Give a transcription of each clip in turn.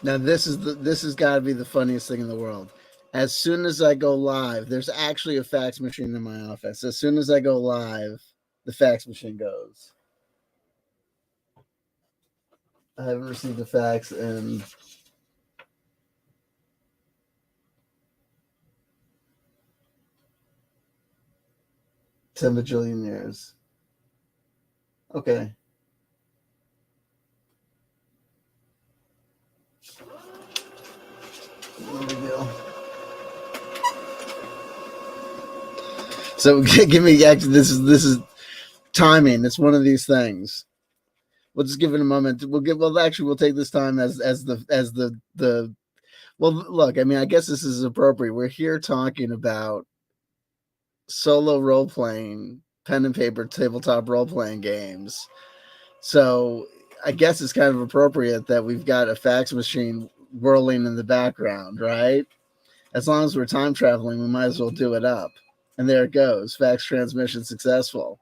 Now this has got to be the funniest thing in the world. As soon as I go live, there's actually a fax machine in my office. As soon as I go live, the fax machine goes. I haven't received a fax in 10 bajillion years. Okay. No big deal. So give me actually this is timing. It's one of these things. We'll just give it a moment. We'll take this time as the well, look, I mean, I guess this is appropriate. We're here talking about solo role playing, pen and paper tabletop role playing games. So I guess it's kind of appropriate that we've got a fax machine whirling in the background, right? As long as we're time traveling, we might as well do it up. And there it goes. Fax transmission successful.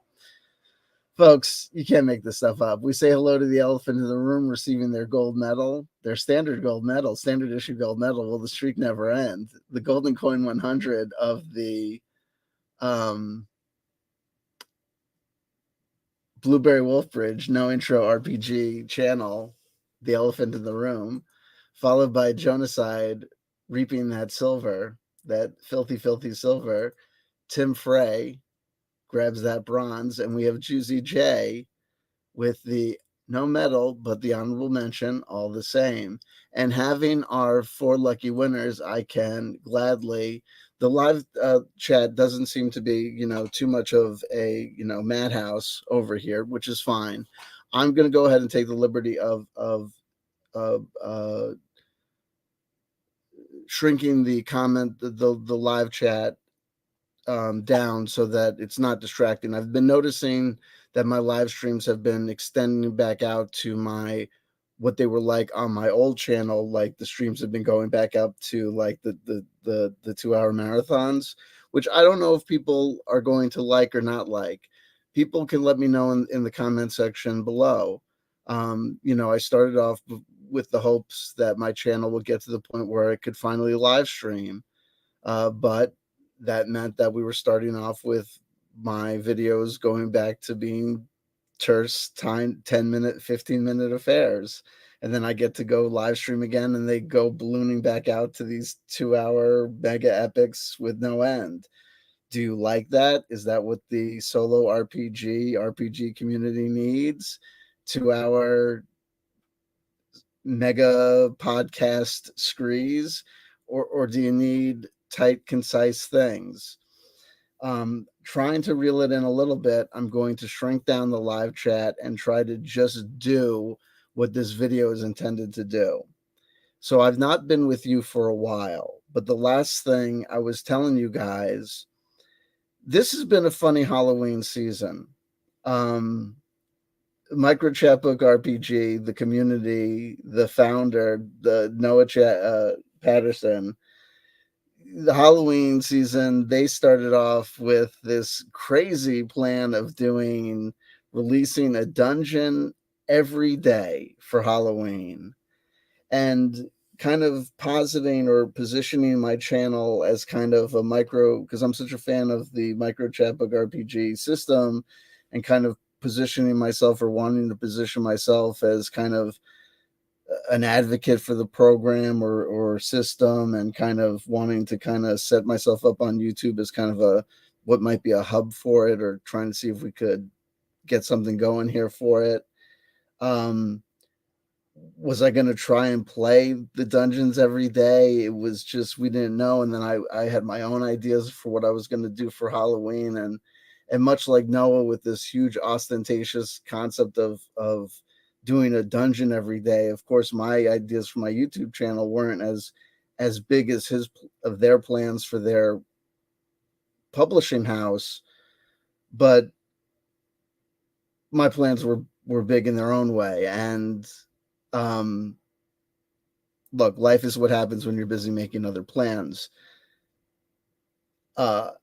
Folks, you can't make this stuff up. We say hello to the elephant in the room receiving their gold medal, their standard gold medal, standard issue gold medal. Will the streak never end? The Golden Coin 100 of the Blueberry Wolf Bridge No Intro RPG channel, The Elephant in the Room, followed by Jonacide reaping that silver, that filthy, filthy silver. Tim Frey grabs that bronze, and we have Juicy J with the no medal, but the honorable mention all the same. And having our 4 lucky winners, I can gladly. The live chat doesn't seem to be, too much of a, madhouse over here, which is fine. I'm going to go ahead and take the liberty of shrinking the comment, the live chat down so that it's not distracting. I've been noticing that my live streams have been extending back out to what they were like on my old channel. Like the streams have been going back up to like the 2-hour marathons, which I don't know if people are going to like or not like. People can let me know in the comment section below. I started off with the hopes that my channel would get to the point where it could finally live stream. But that meant that we were starting off with my videos going back to being terse 10-minute, 15-minute affairs. And then I get to go live stream again and they go ballooning back out to these 2-hour mega epics with no end. Do you like that? Is that what the solo RPG community needs? 2-hour mega podcast screes? Or do you need tight, concise things? Trying to reel it in a little bit, I'm going to shrink down the live chat and try to just do what this video is intended to do. So I've not been with you for a while, but the last thing I was telling you guys, this has been a funny Halloween season. Micro Chatbook RPG, the community, the founder, the Noah Patterson, the Halloween season, they started off with this crazy plan of releasing a dungeon every day for Halloween and kind of positing or positioning my channel as kind of a micro, because I'm such a fan of the Micro Chatbook RPG system, and kind of positioning myself or wanting to position myself as kind of an advocate for the program or system, and kind of wanting to kind of set myself up on YouTube as kind of what might be a hub for it, or trying to see if we could get something going here for it. Was I going to try and play the dungeons every day? It was just, we didn't know. And then I had my own ideas for what I was going to do for Halloween. And much like Noah, with this huge ostentatious concept of doing a dungeon every day, of course, my ideas for my YouTube channel weren't as big as their plans for their publishing house, but my plans were big in their own way. And look, life is what happens when you're busy making other plans. I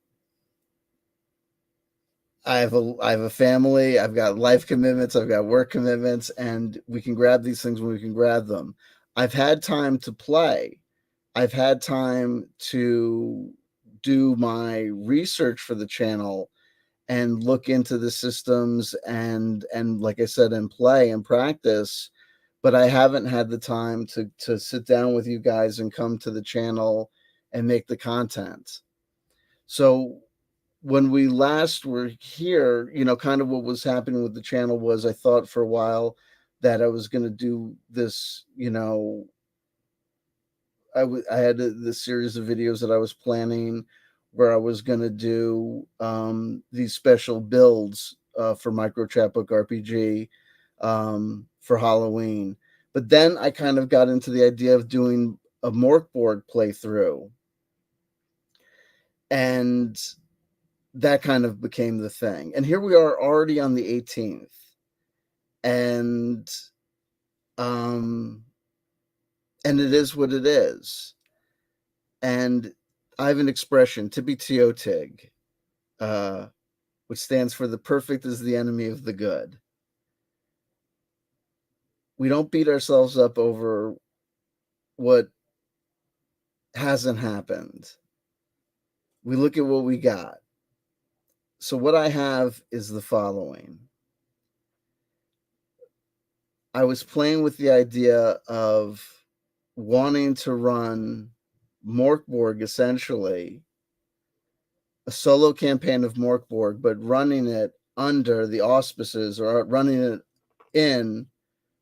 have a family, I've got life commitments, I've got work commitments, and we can grab these things when we can grab them. I've had time to play. I've had time to do my research for the channel and look into the systems and like I said, and play and practice, but I haven't had the time to sit down with you guys and come to the channel and make the content. So when we last were here, kind of what was happening with the channel was I thought for a while that I was going to do this, I had this series of videos that I was planning where I was going to do these special builds for Micro Chapbook RPG for Halloween. But then I kind of got into the idea of doing a Mork Borg playthrough. And that kind of became the thing. And here we are already on the 18th. And and it is what it is. And I have an expression, tippy-teo-tig, which stands for the perfect is the enemy of the good. We don't beat ourselves up over what hasn't happened. We look at what we got. So what I have is the following. I was playing with the idea of wanting to run Mork Borg, essentially a solo campaign of Mork Borg, but running it under the auspices or running it in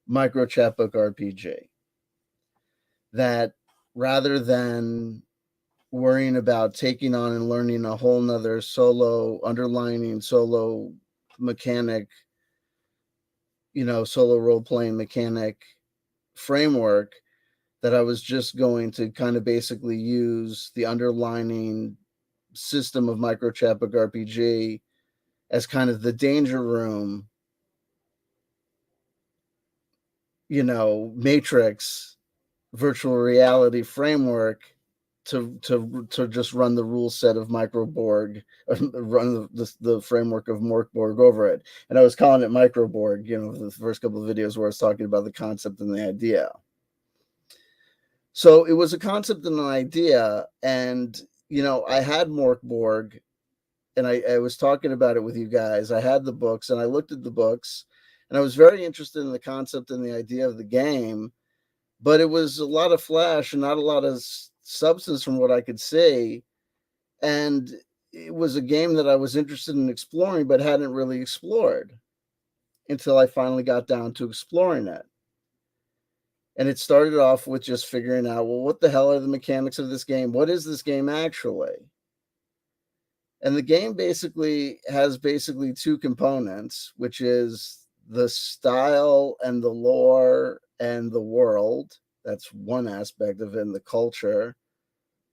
Micro Chapbook RPG. That rather than worrying about taking on and learning a whole nother underlining solo mechanic, solo role-playing mechanic framework, that I was just going to kind of basically use the underlining system of Micro Chapbook RPG as kind of the danger room, matrix virtual reality framework to just run the rule set of Micro Borg, run the framework of Mork Borg over it. And I was calling it Micro Borg, the first couple of videos where I was talking about the concept and the idea. So it was a concept and an idea, and I had Mork Borg, and I was talking about it with you guys. I had the books, and I looked at the books, and I was very interested in the concept and the idea of the game, but it was a lot of flash and not a lot of substance from what I could see. And it was a game that I was interested in exploring, but hadn't really explored until I finally got down to exploring it. And it started off with just figuring out, well, what the hell are the mechanics of this game? What is this game actually? And the game has two components, which is the style and the lore and the world. That's one aspect of it, and the culture.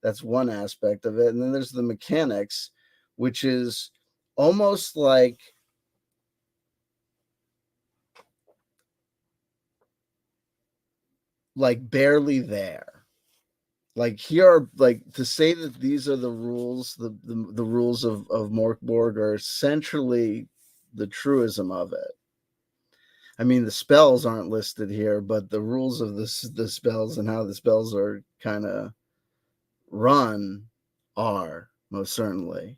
That's one aspect of it. And then there's the mechanics, which is almost like barely there. Like here are to say that these are the rules, the rules of Mork Borg are essentially the truism of it. I mean, the spells aren't listed here, but the rules of the spells and how the spells are kind of run are most certainly.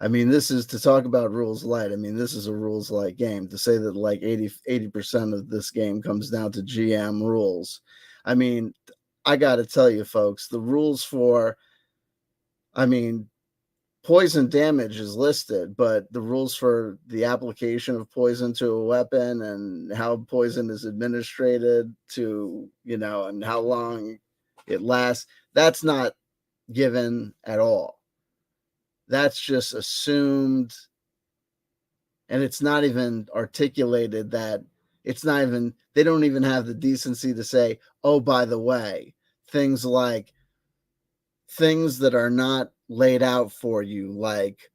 I mean, this is to talk about rules light. I mean, this is a rules light game. To say that 80% of this game comes down to GM rules. I mean, I got to tell you, folks, the rules for, poison damage is listed, but the rules for the application of poison to a weapon and how poison is administered to, and how long it lasts, that's not given at all. That's just assumed, and it's not even articulated. They don't even have the decency to say, oh, by the way, things that are not laid out for you, like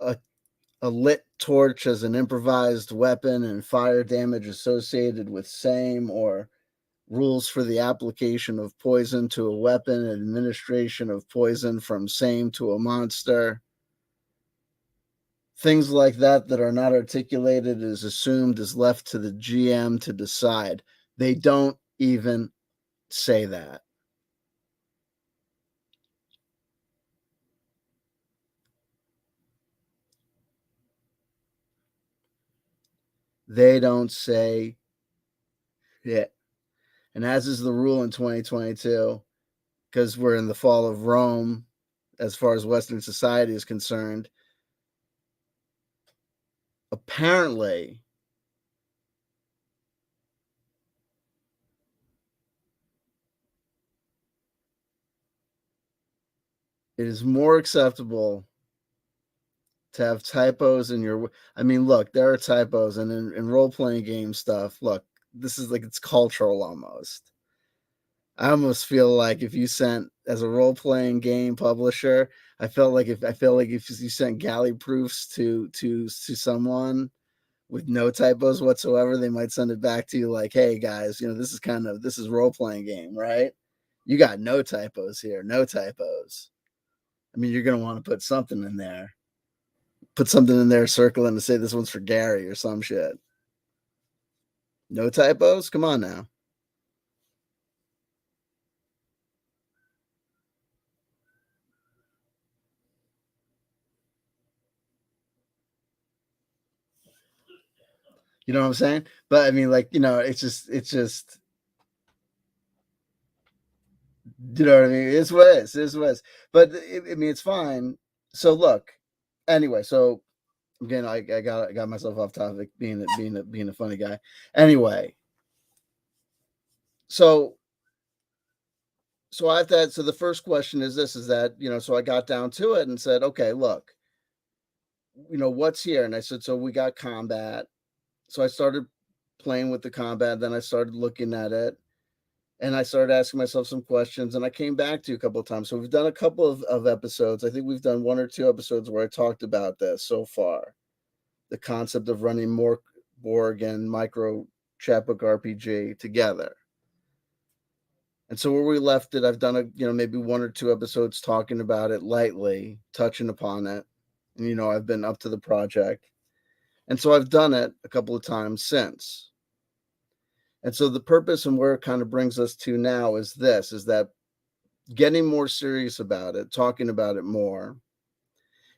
a lit torch as an improvised weapon and fire damage associated with same, or rules for the application of poison to a weapon and administration of poison from same to a monster. Things like that are not articulated is assumed is left to the GM to decide. They don't even say that. They don't say it. And as is the rule in 2022, because we're in the fall of Rome, as far as Western society is concerned, apparently it is more acceptable to have typos in your. I mean, look, there are typos, and in role playing game stuff, look, this is like it's cultural almost. I almost feel like if you sent as a role playing game publisher, I feel like if you sent galley proofs to someone with no typos whatsoever, they might send it back to you like, "Hey guys, this is role playing game, right? You got no typos here, no typos." I mean, you're gonna want to put something in there, put something in there, circle and to say this one's for Gary or some shit. No typos? Come on now. You know what I'm saying? But I mean, like, it's just, you know what I mean? It's what it is. It's what it is. But I mean, it's fine. So look, anyway, so again, I got myself off topic being a funny guy. Anyway, so so I have to. So the first question is this: is that so I got down to it and said, okay, look, what's here? And I said, so we got combat. So I started playing with the combat. Then I started looking at it, and I started asking myself some questions. And I came back to you a couple of times. So we've done a couple of episodes. I think we've done one or two episodes where I talked about this so far. The concept of running Mork, Borg, and Micro Chapbook RPG together. And so where we left it, I've done maybe one or two episodes talking about it lightly, touching upon it. And I've been up to the project. And so I've done it a couple of times since. And so the purpose and where it kind of brings us to now is this, is that getting more serious about it, talking about it more,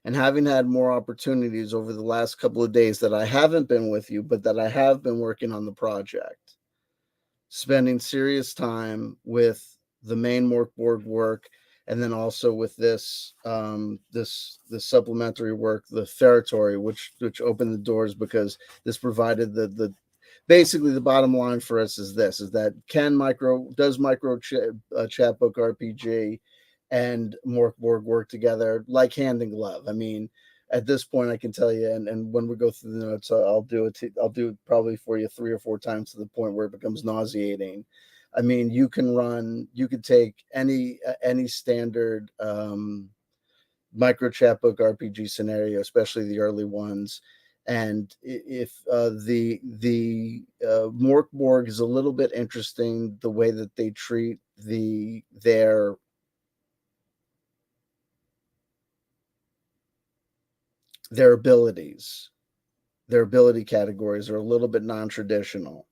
and having had more opportunities over the last couple of days that I haven't been with you, but that I have been working on the project, spending serious time with the main Mork work, and then also with this supplementary work, the territory, which opened the doors because this provided the basically the bottom line for us is this: is that does micro chapbook RPG and Mork Borg work together like hand in glove? I mean, at this point, I can tell you, and when we go through the notes, I'll do it. I'll do it probably for you 3 or 4 times to the point where it becomes nauseating. I mean, you could take any standard micro chapbook RPG scenario, especially the early ones, and if the Mork Borg is a little bit interesting, the way that they treat their abilities, their ability categories are a little bit non-traditional.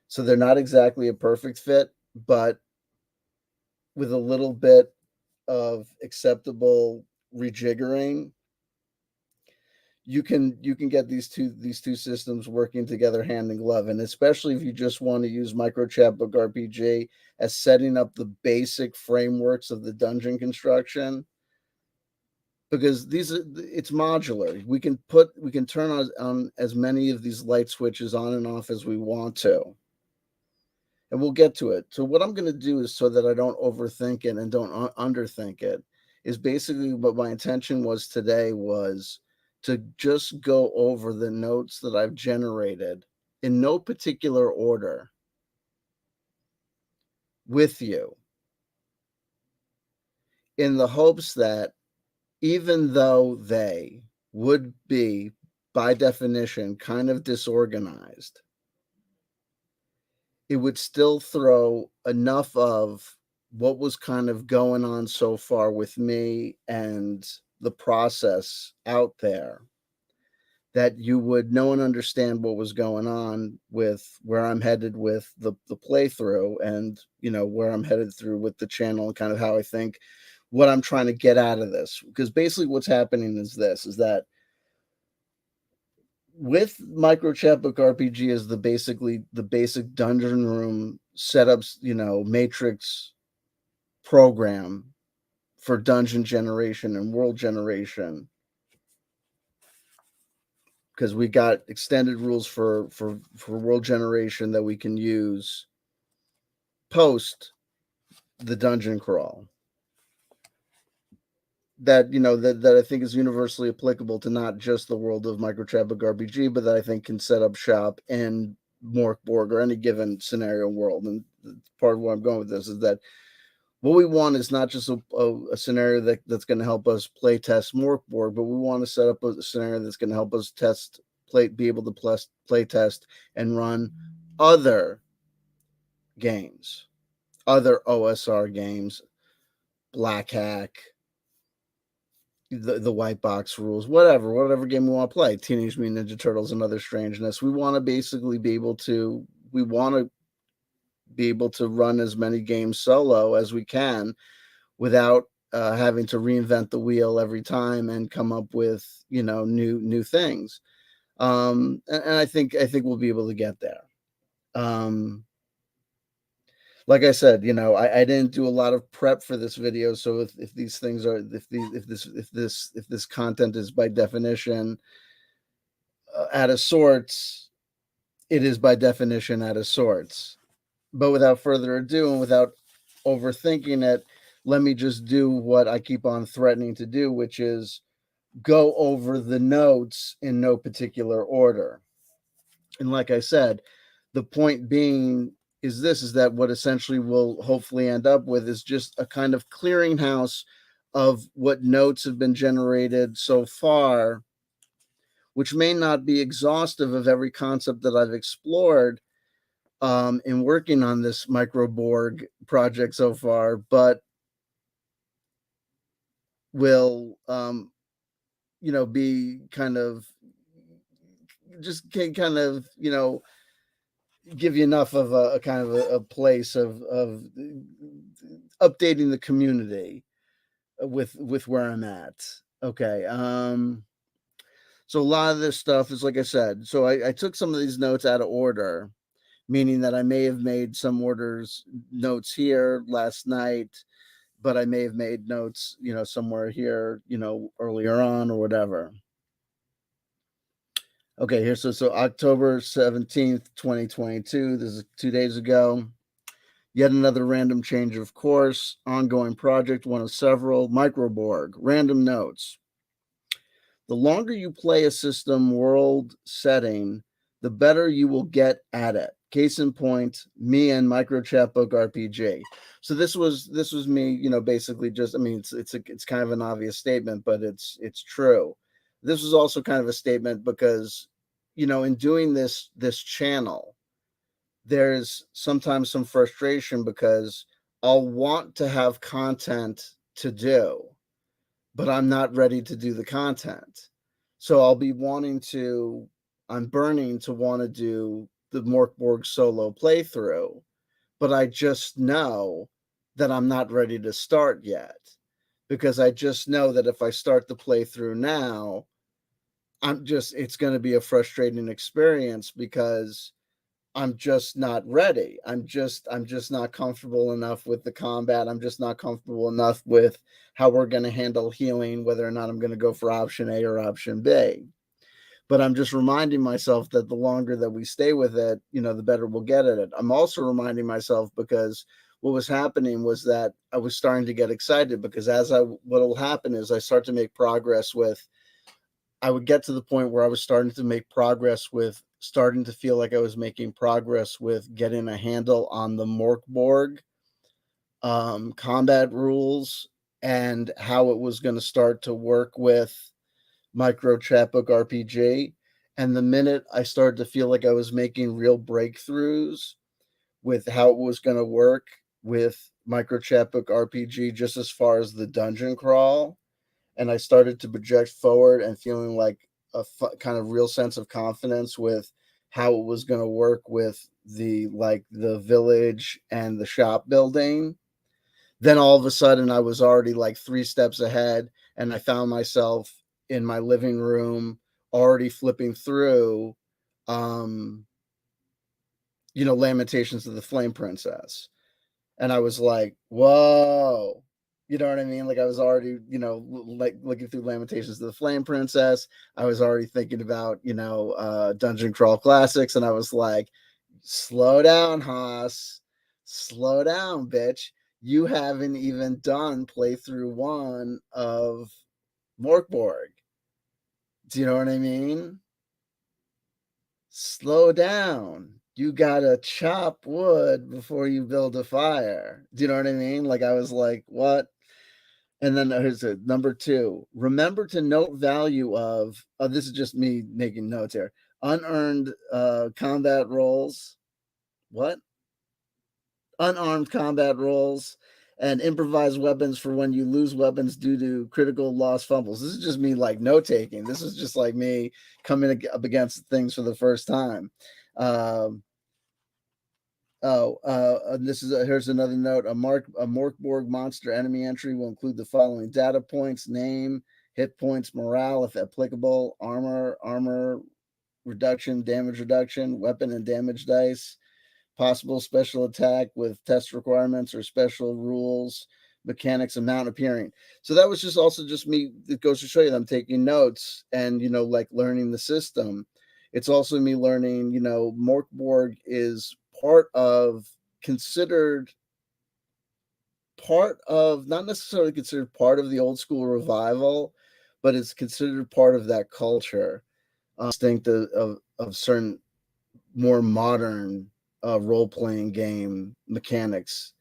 So they're not exactly a perfect fit, but with a little bit of acceptable rejiggering, you can get these two systems working together hand in glove. And especially if you just want to use micro chapbook RPG as setting up the basic frameworks of the dungeon construction, because it's modular. We can turn on as many of these light switches on and off as we want to, and we'll get to it. So what I'm going to do is, so that I don't overthink it and don't underthink it, is basically what my intention was today was to just go over the notes that I've generated in no particular order with you, in the hopes that even though they would be, by definition, kind of disorganized, it would still throw enough of what was kind of going on so far with me and the process out there, that you would know and understand what was going on with where I'm headed with the playthrough, and where I'm headed through with the channel, and kind of how I think what I'm trying to get out of this. Because basically what's happening is this, is that with Micro Chapbook RPG is basically the basic dungeon room setups, matrix program for dungeon generation and world generation, because we got extended rules for world generation that we can use post the dungeon crawl, that that I think is universally applicable to not just the world of Micro Chapbook RPG, but that I think can set up shop in Mork, Borg, or any given scenario world. And part of where I'm going with this is that what we want is not just a scenario that's going to help us play test Mork, Borg, but we want to set up a scenario that's going to help us be able to play test and run other games, other OSR games, Black Hack, the white box rules, whatever game we want to play, Teenage Mutant Ninja Turtles and other strangeness. We want to basically be able to run as many games solo as we can without having to reinvent the wheel every time and come up with new things. And I think we'll be able to get there. Like I said, I didn't do a lot of prep for this video, so if these things are if this content is by definition out of sorts, it is by definition out of sorts. But without further ado, and without overthinking it, let me just do what I keep on threatening to do, which is go over the notes in no particular order. And like I said, the point being is that what essentially we'll hopefully end up with is just a kind of clearinghouse of what notes have been generated so far, which may not be exhaustive of every concept that I've explored in working on this Micro Borg project so far, but will be kind of give you enough of a kind of a place of updating the community with where I'm at. Okay. So a lot of this stuff is, like I said, so I took some of these notes out of order, meaning that I may have made some notes here last night, but I may have made notes, somewhere here, earlier on or whatever. Okay, here, so October 17th, 2022, this is 2 days ago. Yet another random change of course, ongoing project, one of several, Micro Borg, random notes. The longer you play a system world setting, the better you will get at it. Case in point, me and Micro Chapbook RPG. So this was me, basically just, I mean, it's kind of an obvious statement, but it's true. This was also kind of a statement because, in doing this channel, there's sometimes some frustration because I'll want to have content to do, but I'm not ready to do the content. So I'm burning to want to do the Mork Borg solo playthrough, but I just know that I'm not ready to start yet, because I just know that if I start the playthrough now, it's going to be a frustrating experience because I'm just not ready. I'm just not comfortable enough with the combat. I'm just not comfortable enough with how we're going to handle healing, whether or not I'm going to go for option A or option B. But I'm just reminding myself that the longer that we stay with it, the better we'll get at it. I'm also reminding myself because what was happening was that I was starting to get excited, because what will happen is I start to make progress I would get to the point where I was starting to make progress with starting to feel like I was making progress with getting a handle on the Mork Borg combat rules and how it was going to start to work with Micro Chapbook RPG. And the minute I started to feel like I was making real breakthroughs with how it was going to work with Micro Chapbook RPG, just as far as the dungeon crawl, and I started to project forward and feeling like, kind of real sense of confidence with how it was going to work with the village and the shop building. Then all of a sudden I was already like 3 steps ahead, and I found myself in my living room already flipping through um Lamentations of the Flame Princess. And I was like, whoa. You know what I mean? Like I was already, like looking through Lamentations of the Flame Princess. I was already thinking about, Dungeon Crawl Classics, and I was like, slow down, Haas. Slow down, bitch. You haven't even done playthrough 1 of Mork Borg. Do you know what I mean? Slow down. You gotta chop wood before you build a fire. Do you know what I mean? Like I was like, what? And then here's number 2. Remember to note value of, this is just me making notes here. Unearned combat rolls. What? Unarmed combat rolls and improvised weapons for when you lose weapons due to critical loss fumbles. This is just me like note taking. This is just like me coming up against things for the first time. Here's another note. A Mork Borg monster enemy entry will include the following data points: name, hit points, morale, if applicable, armor reduction, damage reduction, weapon and damage dice, possible special attack with test requirements or special rules, mechanics, amount appearing. So that was just me. It goes to show you that I'm taking notes and, like learning the system. It's also me learning, Mork Borg is not necessarily considered part of the old school revival, but it's considered part of that culture. Instinct of certain more modern role-playing game mechanics,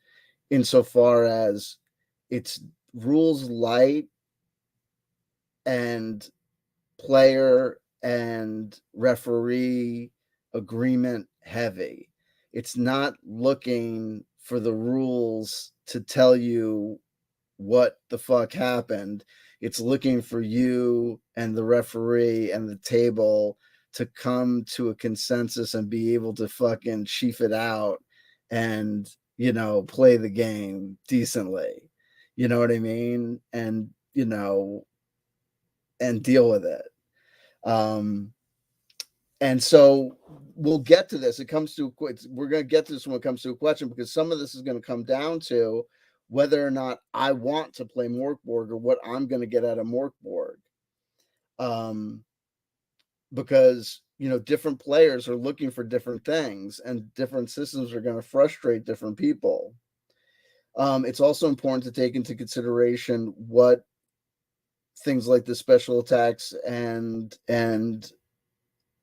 insofar as it's rules light and player and referee agreement heavy. It's not looking for the rules to tell you what the fuck happened. It's looking for you and the referee and the table to come to a consensus and be able to fucking chief it out and, play the game decently. You know what I mean? And, and deal with it. And so we'll get to this. We're going to get to this when it comes to a question, because some of this is going to come down to whether or not I want to play Mork Borg or what I'm going to get out of Mork Borg. Because, different players are looking for different things, and different systems are going to frustrate different people. It's also important to take into consideration what things like the special attacks and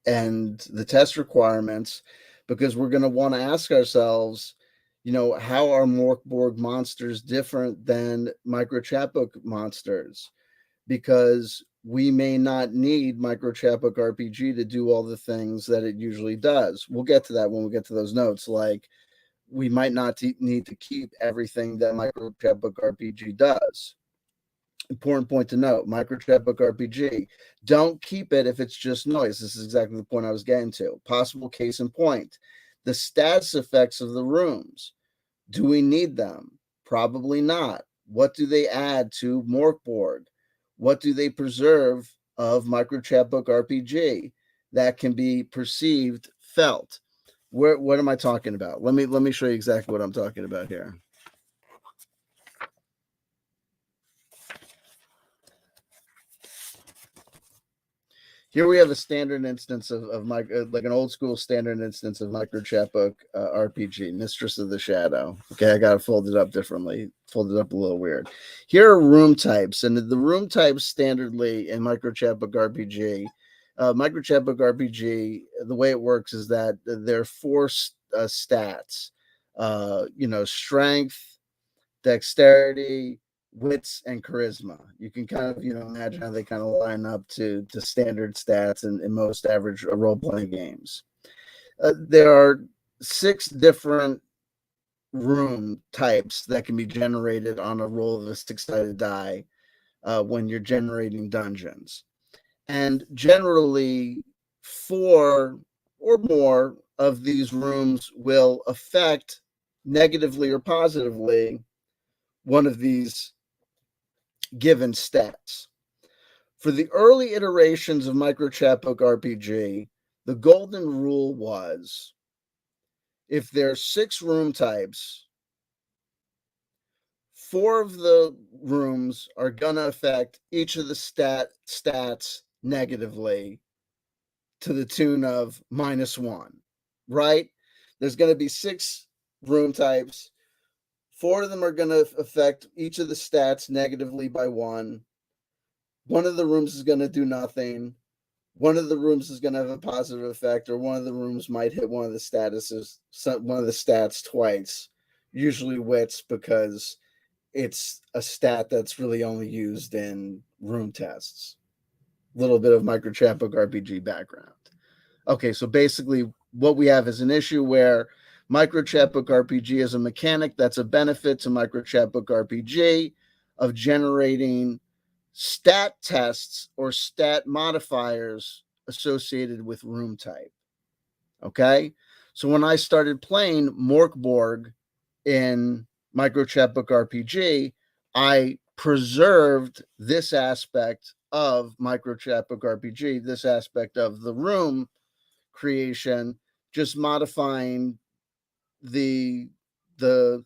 the test requirements, because we're going to want to ask ourselves, how are Mork Borg monsters different than micro chapbook monsters? Because we may not need micro chapbook RPG to do all the things that it usually does. We'll get to that when we get to those notes. Like, we might not need to keep everything that micro chapbook RPG does. Important point to note: micro chapbook RPG, don't keep it if it's just noise. This is exactly the point I was getting to. Possible case in point: the stats effects of the rooms. Do we need them? Probably not. What do they add to Mork Borg? What do they preserve of micro chapbook RPG that can be perceived, felt? What am I talking about? Let me show you exactly what I'm talking about here. Here we have a standard instance of like an old school standard instance of micro chapbook RPG, Mistress of the Shadow. Okay, I got to fold it up differently, fold it up a little weird. Here are room types, and the room types standardly in micro chapbook RPG. Micro chapbook RPG, the way it works is that there are 4 stats. Strength, dexterity, wits, and charisma. You can kind of, imagine how they kind of line up to standard stats in most average role-playing games. There are 6 different room types that can be generated on a roll of a 6-sided die when you're generating dungeons. And generally, 4 or more of these rooms will affect negatively or positively one of these given stats. For the early iterations of Micro Chapbook RPG, the golden rule was if there's 6 room types, 4 of the rooms are going to affect each of the stats negatively to the tune of -1, right? There's going to be 6 room types. 4 of them are going to affect each of the stats negatively by 1. One of the rooms is going to do nothing. One of the rooms is going to have a positive effect, or one of the rooms might hit one of the stats twice, usually wits, because it's a stat that's really only used in room tests. A little bit of Micro Chapbook RPG background. Okay, so basically what we have is an issue where Micro Chapbook RPG is a mechanic that's a benefit to Micro Chapbook RPG of generating stat tests or stat modifiers associated with room type. Okay, so when I started playing Mork Borg in Micro Chapbook RPG, I preserved this aspect of Micro Chapbook RPG, this aspect of the room creation, just modifying the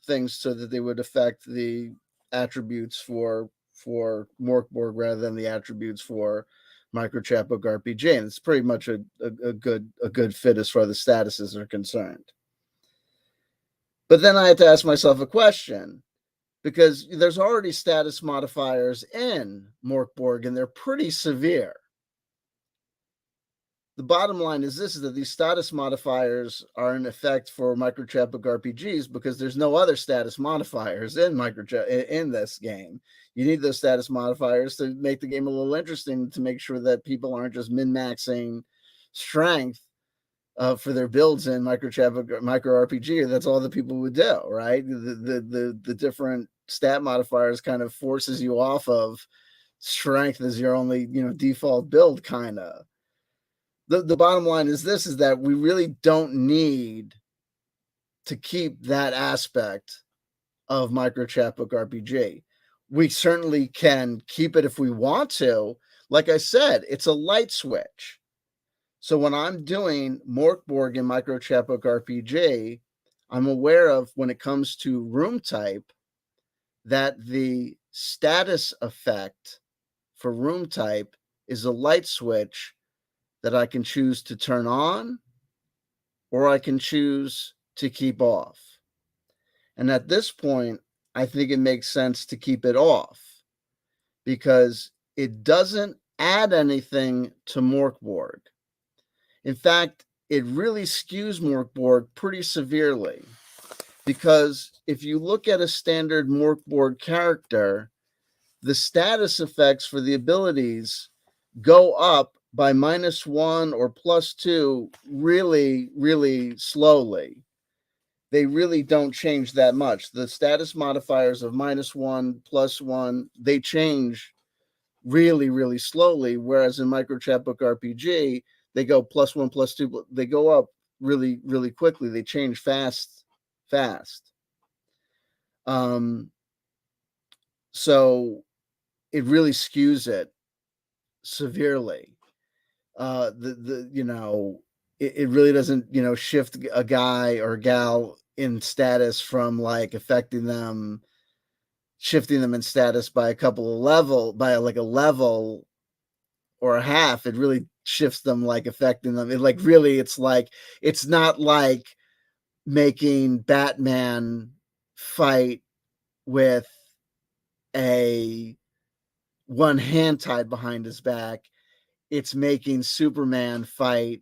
things so that they would affect the attributes for Morkborg rather than the attributes for Micro Chapbook RPG, and it's pretty much a good fit as far as the statuses are concerned. But then I had to ask myself a question, because there's already status modifiers in Morkborg, and they're pretty severe. The bottom line is this: is that these status modifiers are in effect for Micro Chapbook RPGs because there's no other status modifiers in in this game. You need those status modifiers to make the game a little interesting, to make sure that people aren't just min-maxing strength for their builds in Micro Chapbook Micro RPG. That's all that people would do, right? The different stat modifiers kind of forces you off of strength as your only default build, kind of. The bottom line is this: is that we really don't need to keep that aspect of Micro Chapbook RPG. We certainly can keep it if we want to. Like I said, it's a light switch. So when I'm doing Morkborg in Micro Chapbook RPG, I'm aware of, when it comes to room type, that the status effect for room type is a light switch that I can choose to turn on, or I can choose to keep off. And at this point, I think it makes sense to keep it off, because it doesn't add anything to Morkborg. In fact, it really skews Morkborg pretty severely, because if you look at a standard Morkborg character, the status effects for the abilities go up by -1 or +2 really, really slowly. They really don't change that much. The status modifiers of -1, +1, they change really, really slowly. Whereas in Micro Chapbook RPG, they go +1, +2, they go up really, really quickly. They change fast. So it really skews it severely. It really doesn't shift a guy or gal in status from shifting them in status by a level or a half. It really shifts them, affecting them. It's not like making Batman fight with a one hand tied behind his back. It's making Superman fight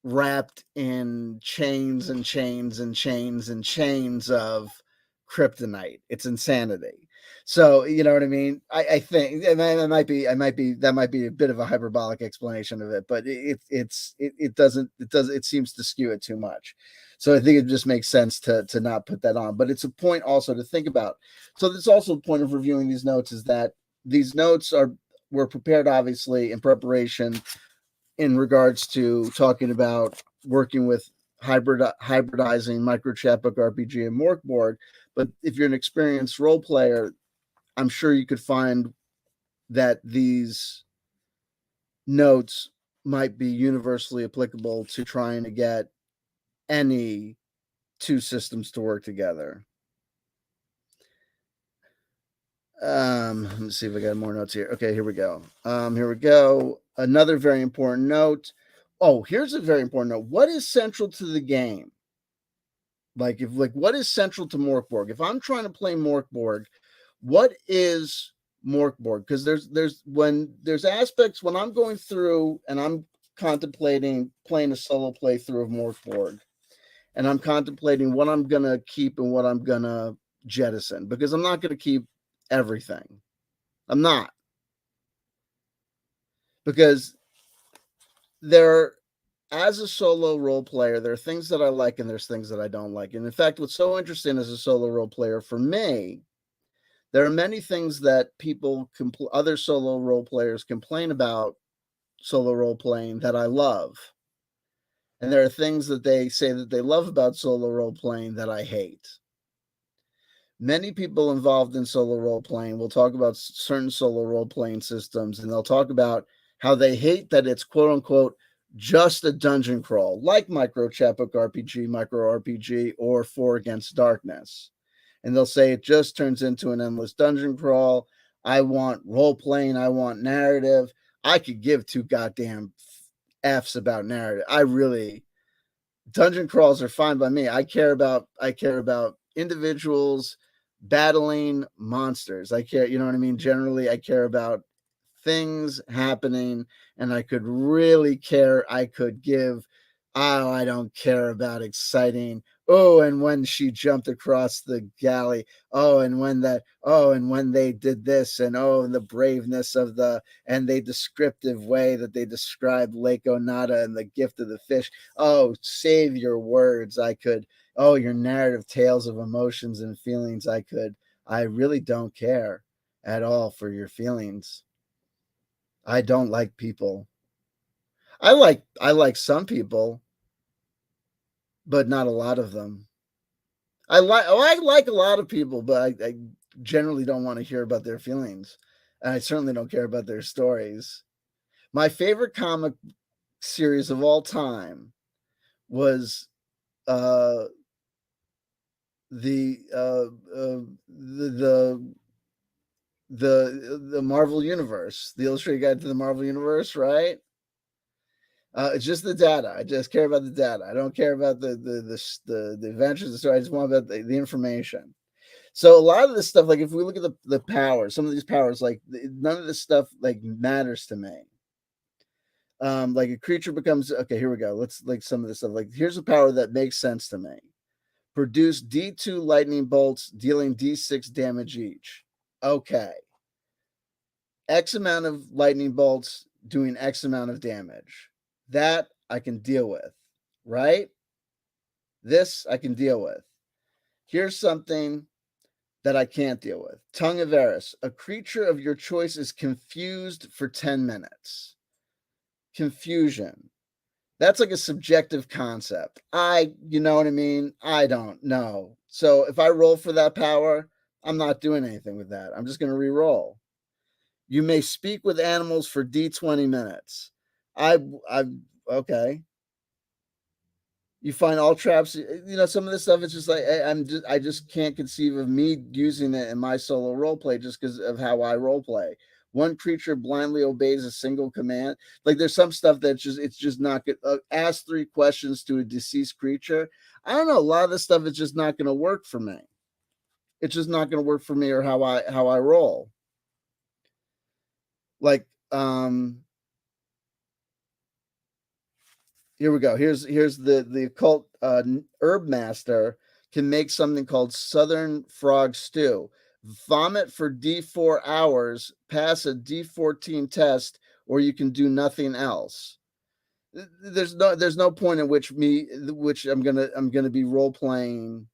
wrapped in chains and chains and chains and chains of kryptonite. It's insanity. So you know what I mean? I think that might be a bit of a hyperbolic explanation of it, but it seems to skew it too much. So I think it just makes sense to not put that on. But it's a point also to think about. So there's also the point of reviewing these notes, is that these notes are we're prepared, obviously, in preparation in regards to talking about working with hybridizing Microchapbook RPG and Mork Borg. But if you're an experienced role player, I'm sure you could find that these notes might be universally applicable to trying to get any two systems to work together. Let me see if I got more notes here. Okay, here we go. Here we go. Another very important note. Oh, here's a very important note. What is central to the game? Like, what is central to Morkborg? If I'm trying to play Morkborg, what is Morkborg? Because there's aspects when I'm going through and I'm contemplating playing a solo playthrough of Morkborg, and I'm contemplating what I'm gonna keep and what I'm gonna jettison, because I'm not gonna keep everything. I'm not, because there, as a solo role player, there are things that I like and there's things that I don't like. And in fact, what's so interesting as a solo role player for me, there are many things that other solo role players complain about solo role playing that I love. And there are things that they say that they love about solo role playing that I hate. Many people involved in solo role playing will talk about certain solo role playing systems, and they'll talk about how they hate that it's quote unquote just a dungeon crawl, like Micro Chapbook RPG, Micro RPG, or Four Against Darkness. And they'll say it just turns into an endless dungeon crawl. I want role playing, I want narrative. I could give two goddamn F's about narrative. Dungeon crawls are fine by me. I care about individuals battling monsters. I care, you know what I mean? Generally, I care about things happening, and I could really care. I could give, oh, I don't care about exciting. Oh, and when she jumped across the galley. Oh, and when they did this, and oh, and the braveness of and the descriptive way that they described Lake Onata and the gift of the fish. Oh, save your words. Oh, your narrative tales of emotions and feelings. I really don't care at all for your feelings. I don't like people. I like some people, but not a lot of them. I like a lot of people, but I generally don't want to hear about their feelings. And I certainly don't care about their stories. My favorite comic series of all time was uh the the Marvel Universe, the Illustrated Guide to the Marvel Universe, right? It's just the data. I just care about the data. I don't care about the adventures of the story. I just want about the information. So a lot of this stuff, like if we look at the powers, some of these powers, like none of this stuff like matters to me. Like a creature becomes okay. Here we go. Let's like some of this stuff. Like here's a power that makes sense to me. Produce D2 lightning bolts, dealing D6 damage each. Okay. X amount of lightning bolts doing X amount of damage. That I can deal with, right? This I can deal with. Here's something that I can't deal with. Tongue of Eris. A creature of your choice is confused for 10 minutes. Confusion. That's like a subjective concept. You know what I mean? I don't know. So if I roll for that power, I'm not doing anything with that. I'm just going to re-roll. You may speak with animals for D20 minutes. I okay. You find all traps. Some of this stuff is just like I just can't conceive of me using it in my solo role play just because of how I role play. One creature blindly obeys a single command. Like there's some stuff that's it's just not good. Ask 3 questions to a deceased creature. I don't know. A lot of this stuff is just not going to work for me. It's just not going to work for me or how I roll. Like here we go. Here's the occult herb master can make something called Southern Frog Stew. Vomit for D4 hours, pass a D14 test, or you can do nothing else. There's no point in which I'm gonna be role playing,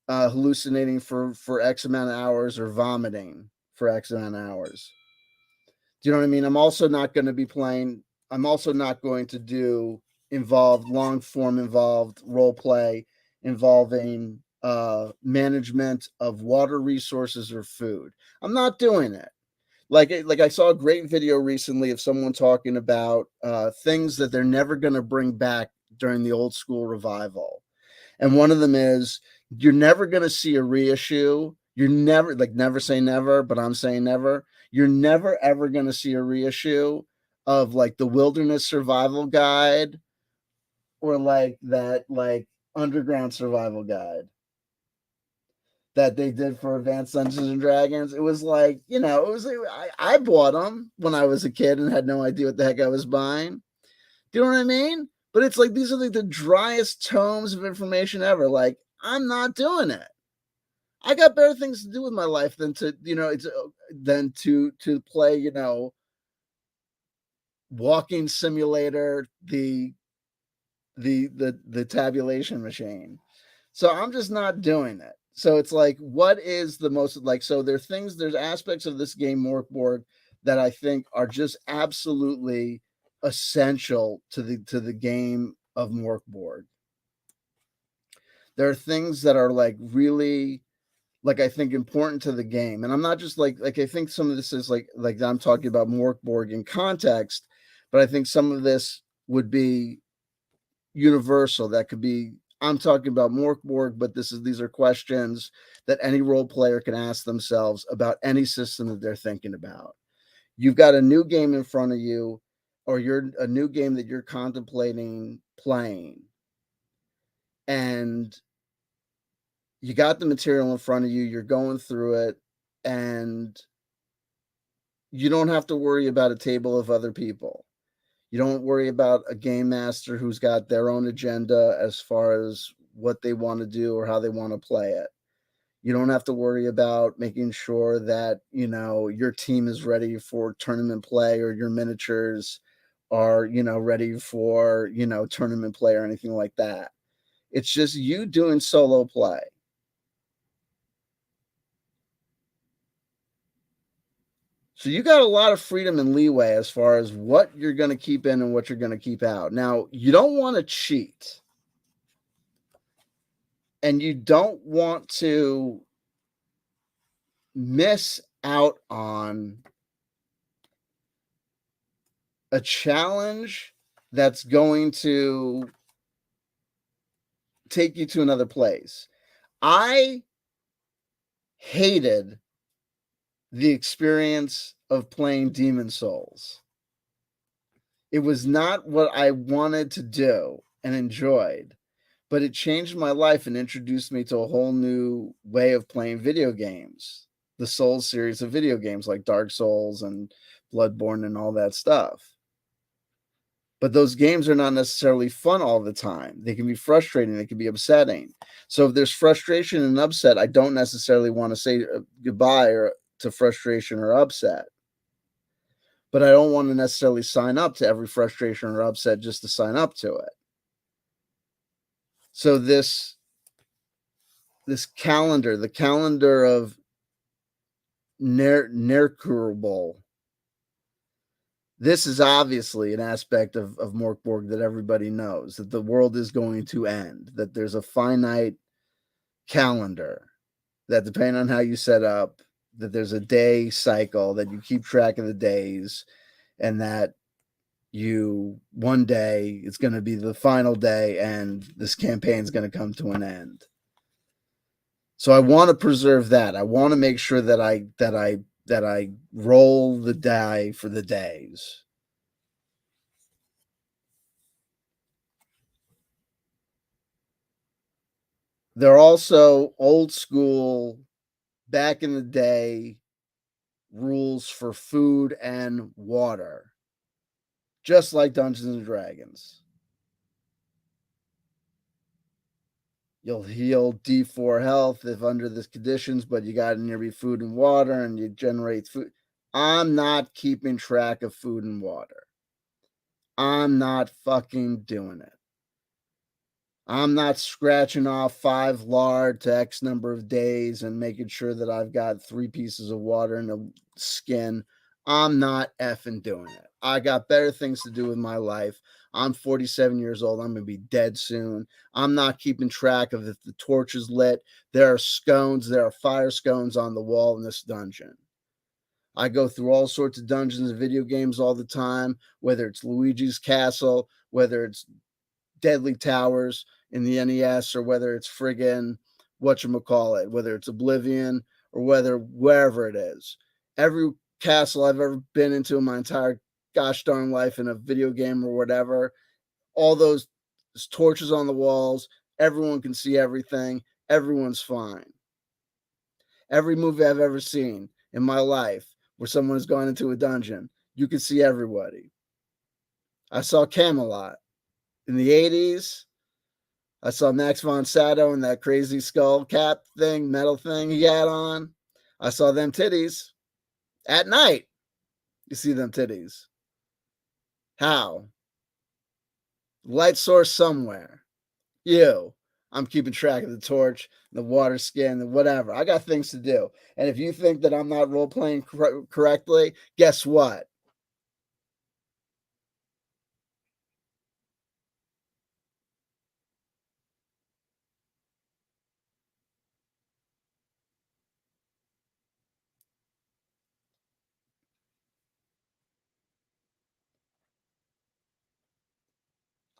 hallucinating for X amount of hours or vomiting for X amount of hours. Do you know what I mean? I'm also not going to do long form involved role play involving management of water resources or food. I'm not doing it. Like I saw a great video recently of someone talking about things that they're never going to bring back during the old school revival. And one of them is you're never going to see a reissue. You're never, like, never say never, but I'm saying never. You're never ever going to see a reissue of like the Wilderness Survival Guide or like that, like Underground Survival Guide that they did for Advanced Dungeons and Dragons. It was like, I bought them when I was a kid and had no idea what the heck I was buying. Do you know what I mean? But it's like these are like the driest tomes of information ever. Like, I'm not doing it. I got better things to do with my life than to, than to play, walking simulator, the tabulation machine. So I'm just not doing it. So it's like, what is the most like? So there's aspects of this game, Mork, that I think are just absolutely essential to the game of Mork. There are things that are like really, like, I think important to the game, and I'm not just like I think some of this is like I'm talking about Mork in context, but I think some of this would be universal. That could be, I'm talking about Mork, but these are questions that any role player can ask themselves about any system that they're thinking about. You've got a new game in front of you, or you're a new game that you're contemplating playing, and you got the material in front of you, you're going through it, and you don't have to worry about a table of other people. You don't worry about a game master who's got their own agenda as far as what they want to do or how they want to play it. You don't have to worry about making sure that, your team is ready for tournament play or your miniatures are, ready for, tournament play or anything like that. It's just you doing solo play. So you got a lot of freedom and leeway as far as what you're going to keep in and what you're going to keep out. Now, you don't want to cheat. And you don't want to miss out on a challenge that's going to take you to another place. I hated the experience of playing Demon Souls. It was not what I wanted to do and enjoyed, but it changed my life and introduced me to a whole new way of playing video games. The Souls series of video games like Dark Souls and Bloodborne and all that stuff. But those games are not necessarily fun all the time. They can be frustrating. They can be upsetting. So if there's frustration and upset, I don't necessarily want to say goodbye to frustration or upset. But I don't want to necessarily sign up to every frustration or upset just to sign up to it. So this calendar, the calendar of Nerkurable, this is obviously an aspect of Mork that everybody knows, that the world is going to end, that there's a finite calendar, that depending on how you set up, that there's a day cycle, that you keep track of the days, and that one day it's going to be the final day and this campaign is going to come to an end. So I want to preserve that. I want to make sure that I roll the die for the days. They're also old school, back in the day rules for food and water, just like Dungeons and Dragons. You'll heal D4 health if under the conditions, but you got to nearby food and water, and you generate food. I'm not keeping track of food and water. I'm not fucking doing it. I'm not scratching off 5 lard to X number of days and making sure that I've got 3 pieces of water and a skin. I'm not effing doing it. I got better things to do with my life. I'm 47 years old. I'm going to be dead soon. I'm not keeping track of if the torch is lit. There are fire scones on the wall in this dungeon. I go through all sorts of dungeons and video games all the time, whether it's Luigi's Castle, whether it's Deadly Towers in the NES, or whether it's friggin' whatchamacallit, whether it's Oblivion or wherever it is. Every castle I've ever been into in my entire gosh darn life in a video game or whatever, all those torches on the walls, everyone can see everything, everyone's fine. Every movie I've ever seen in my life where someone has gone into a dungeon, you can see everybody. I saw Camelot in the 80s. I saw Max von Sydow in that crazy skull cap thing, metal thing he had on. I saw them titties at night. You see them titties. How? Light source somewhere. You. I'm keeping track of the torch, the water skin, the whatever. I got things to do. And if you think that I'm not role playing correctly, guess what?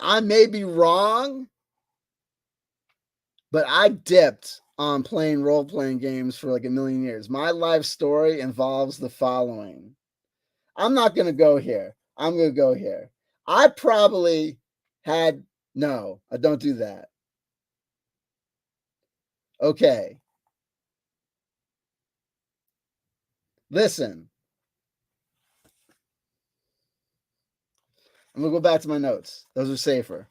I may be wrong, but I dipped on playing role playing games for like a million years. My life story involves the following. I'm not going to go here. I'm going to go here. I probably had, no, I don't do that. Okay. Listen, I'm going to go back to my notes. Those are safer.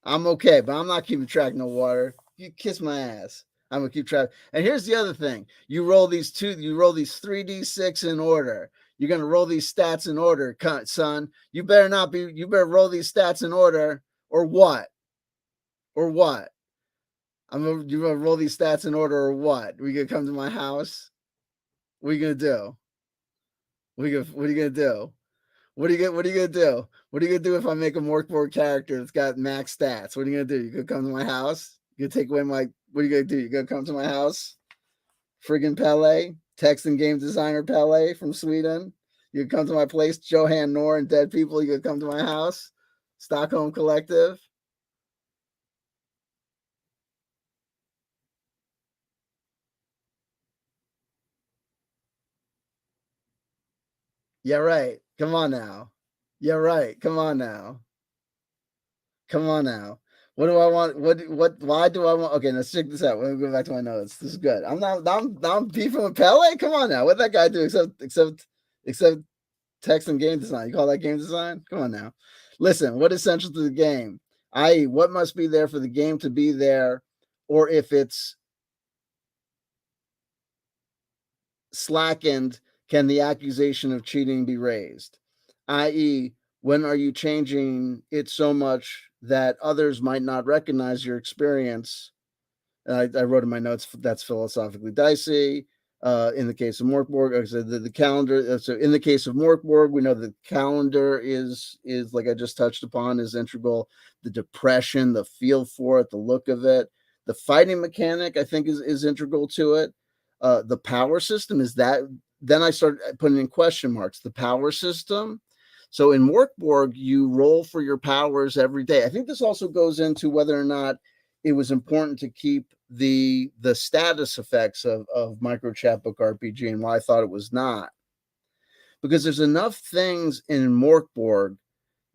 I'm okay, but I'm not keeping track of no water. You kiss my ass. I'm gonna keep track. And here's the other thing: you roll these 3d6 in order. You're gonna roll these stats in order, son. You better not be. You better roll these stats in order, or what? Or what? You gonna roll these stats in order, or what? We gonna come to my house? What are you gonna do? What are you gonna do? What are you gonna do? What are you gonna do if I make a Mork character that's got max stats? What are you gonna do? You gonna come to my house? You gonna take away my? What are you gonna do? You gonna come to my house? Friggin' Pele, text and game designer Pele from Sweden. You gonna come to my place, Johan Noor and Dead People. You gonna come to my house? Stockholm Collective. Yeah, right. Come on now. Yeah, right. Come on now. Come on now. What do I want? Why do I want? Okay, let's check this out. Let me go back to my notes. This is good. I'm beefing with Pele. Come on now. What that guy do except text and game design? You call that game design? Come on now. Listen, what is central to the game? I.e., what must be there for the game to be there, or if it's slackened, can the accusation of cheating be raised? I.e., when are you changing it so much that others might not recognize your experience? I wrote in my notes that's philosophically dicey. In the case of Mork, like I said, the calendar. So in the case of Mork, we know the calendar is like I just touched upon is integral. The depression, the feel for it, the look of it, the fighting mechanic, I think is integral to it. The power system is that. Then I started putting in question marks. The power system. So in Mork, you roll for your powers every day. I think this also goes into whether or not it was important to keep the status effects of micro chapbook RPG and why I thought it was not. Because there's enough things in Mork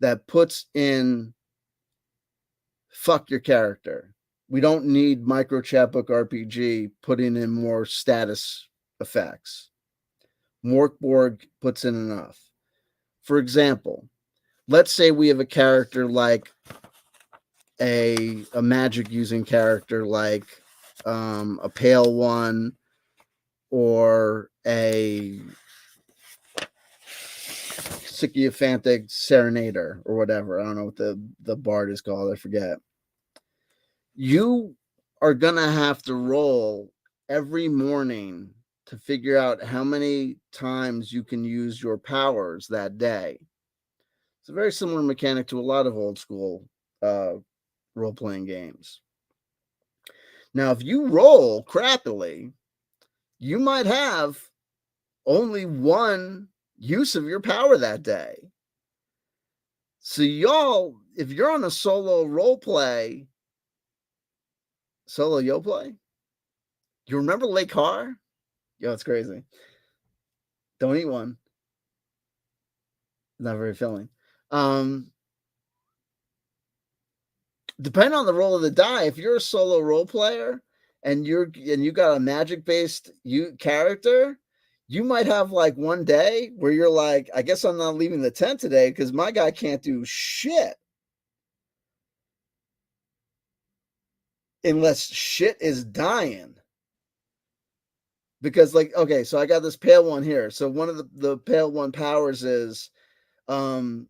that puts in fuck your character. We don't need micro chapbook RPG putting in more status effects. Mork puts in enough. For example, let's say we have a character like a magic using character like a pale one or a sycophantic serenader or whatever. I don't know what the bard is called. I forget. You are gonna have to roll every morning to figure out how many times you can use your powers that day. It's a very similar mechanic to a lot of old school uh, role playing games. Now, if you roll crappily, you might have only one use of your power that day. So, y'all, if you're on a solo role play, solo yo play, you remember Lake Car? Yo, it's crazy. Don't eat one. Not very filling. Um, Depending on the roll of the die, if you're a solo role player and you got a magic based you character, you might have like one day where you're like, I guess I'm not leaving the tent today because my guy can't do shit unless shit is dying. Because like, okay, so I got this pale one here. So one of the pale one powers is um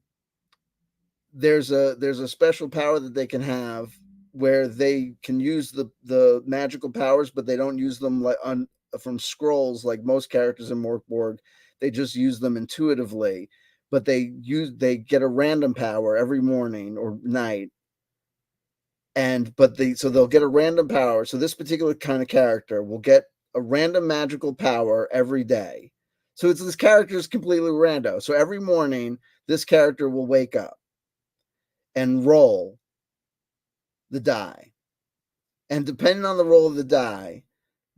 there's a special power that they can have where they can use the magical powers, but they don't use them like on from scrolls like most characters in Mork. They just use them intuitively, but they get a random power every morning or night, and but they so they'll get a random power. So this particular kind of character will get a random magical power every day. So it's this character is completely random. So every morning, this character will wake up and roll the die. And depending on the roll of the die,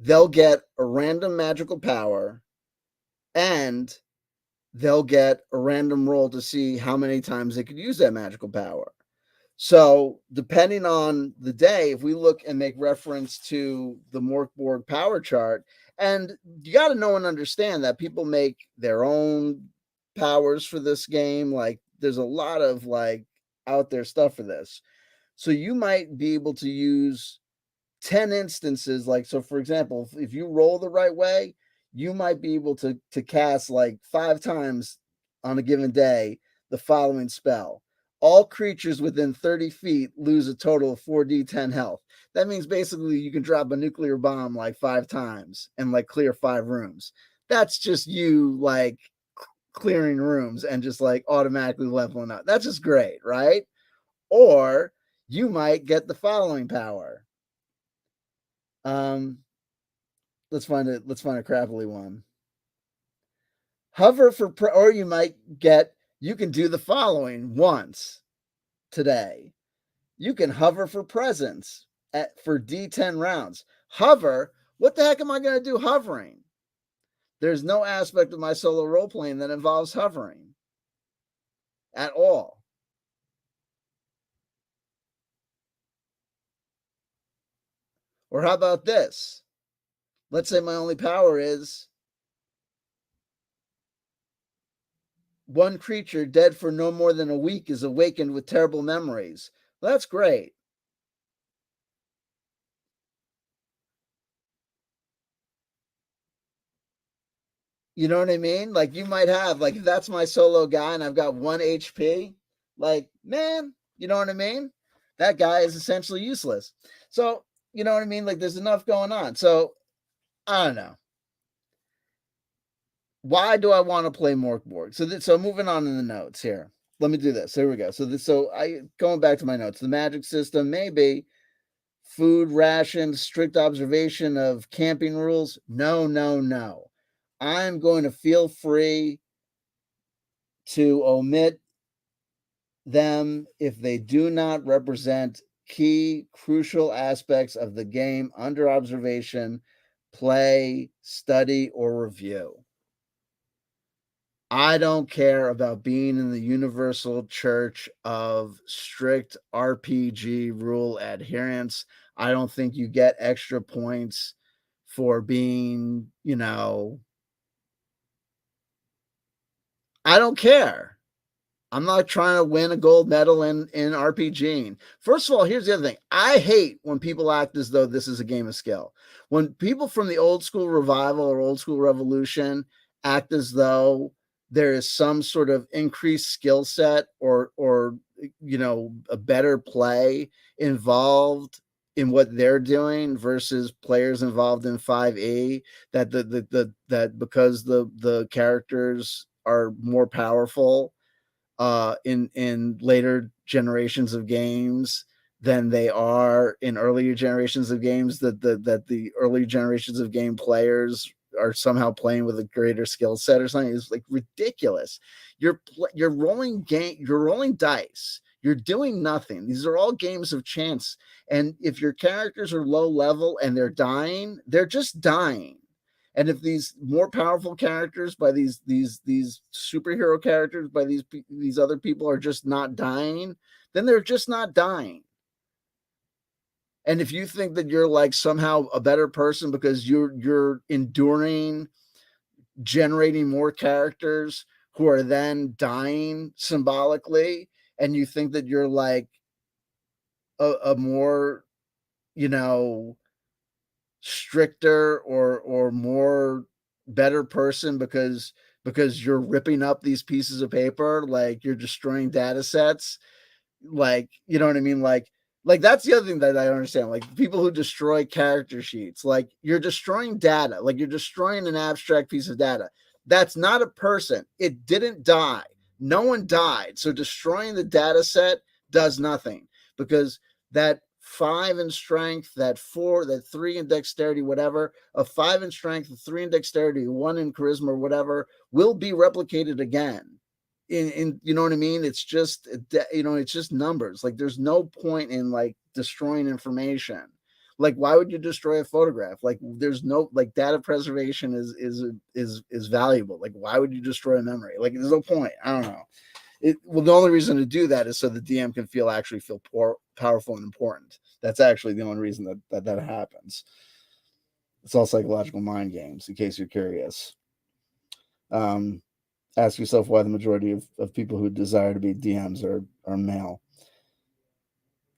they'll get a random magical power and they'll get a random roll to see how many times they could use that magical power. So, depending on the day, if we look and make reference to the Mork power chart, and you got to know and understand that people make their own powers for this game. Like, there's a lot of like out there stuff for this. So, you might be able to use 10 instances. Like, so for example, if you roll the right way, you might be able to cast like 5 times on a given day the following spell. All creatures within 30 feet lose a total of 4d10 health. That means basically you can drop a nuclear bomb like 5 times and like clear 5 rooms. That's just you like clearing rooms and just like automatically leveling up. That's just great, right? Or you might get the following power. Um, let's find it. Let's find a crappily one. Hover for, or you might get. You can do the following once today. You can hover for presents for D10 rounds. Hover. What the heck am I going to do hovering? There's no aspect of my solo role playing that involves hovering at all. Or how about this? Let's say my only power is one creature dead for no more than a week is awakened with terrible memories. Well, that's great. You know what I mean? Like you might have, like if that's my solo guy and I've got 1 HP, like, man, you know what I mean? That guy is essentially useless. So, you know what I mean? Like there's enough going on. So I don't know. Why do I want to play Mork Borg? So moving on in the notes here. Let me do this. Here we go. So I going back to my notes. The magic system, maybe food rations, strict observation of camping rules. No, no, no. I'm going to feel free to omit them if they do not represent key crucial aspects of the game under observation, play, study, or review. I don't care about being in the universal church of strict RPG rule adherence. I don't think you get extra points for being, I don't care. I'm not trying to win a gold medal in RPGing. First of all, here's the other thing. I hate when people act as though this is a game of skill. When people from the old school revival or old school revolution act as though there is some sort of increased skill set or a better play involved in what they're doing versus players involved in 5e, that that because the characters are more powerful in later generations of games than they are in earlier generations of games, that the early generations of game players are somehow playing with a greater skill set or something is like ridiculous. You're rolling dice. You're doing nothing. These are all games of chance. And if your characters are low level and they're dying, they're just dying. And if these more powerful characters by these superhero characters by these other people are just not dying, then they're just not dying. And if you think that you're like somehow a better person because you're enduring generating more characters who are then dying symbolically, and you think that you're like a more, you know, stricter or more better person because you're ripping up these pieces of paper, like you're destroying data sets, like, you know what I mean? Like that's the other thing that I understand. Like people who destroy character sheets, like you're destroying data, like you're destroying an abstract piece of data. That's not a person. It didn't die. No one died. So destroying the data set does nothing because that 5 in strength, that 4, that 3 in dexterity, whatever, a 5 in strength, a 3 in dexterity, 1 in charisma, or whatever, will be replicated again. In you know what I mean? It's just, it's just numbers. Like there's no point in like destroying information. Like why would you destroy a photograph? Like there's no, like data preservation is valuable. Like why would you destroy a memory? Like there's no point. I don't know. Well, the only reason to do that is so the DM can actually feel powerful and important. That's actually the only reason that happens. It's all psychological mind games, in case you're curious. Ask yourself why the majority of people who desire to be DMs are male.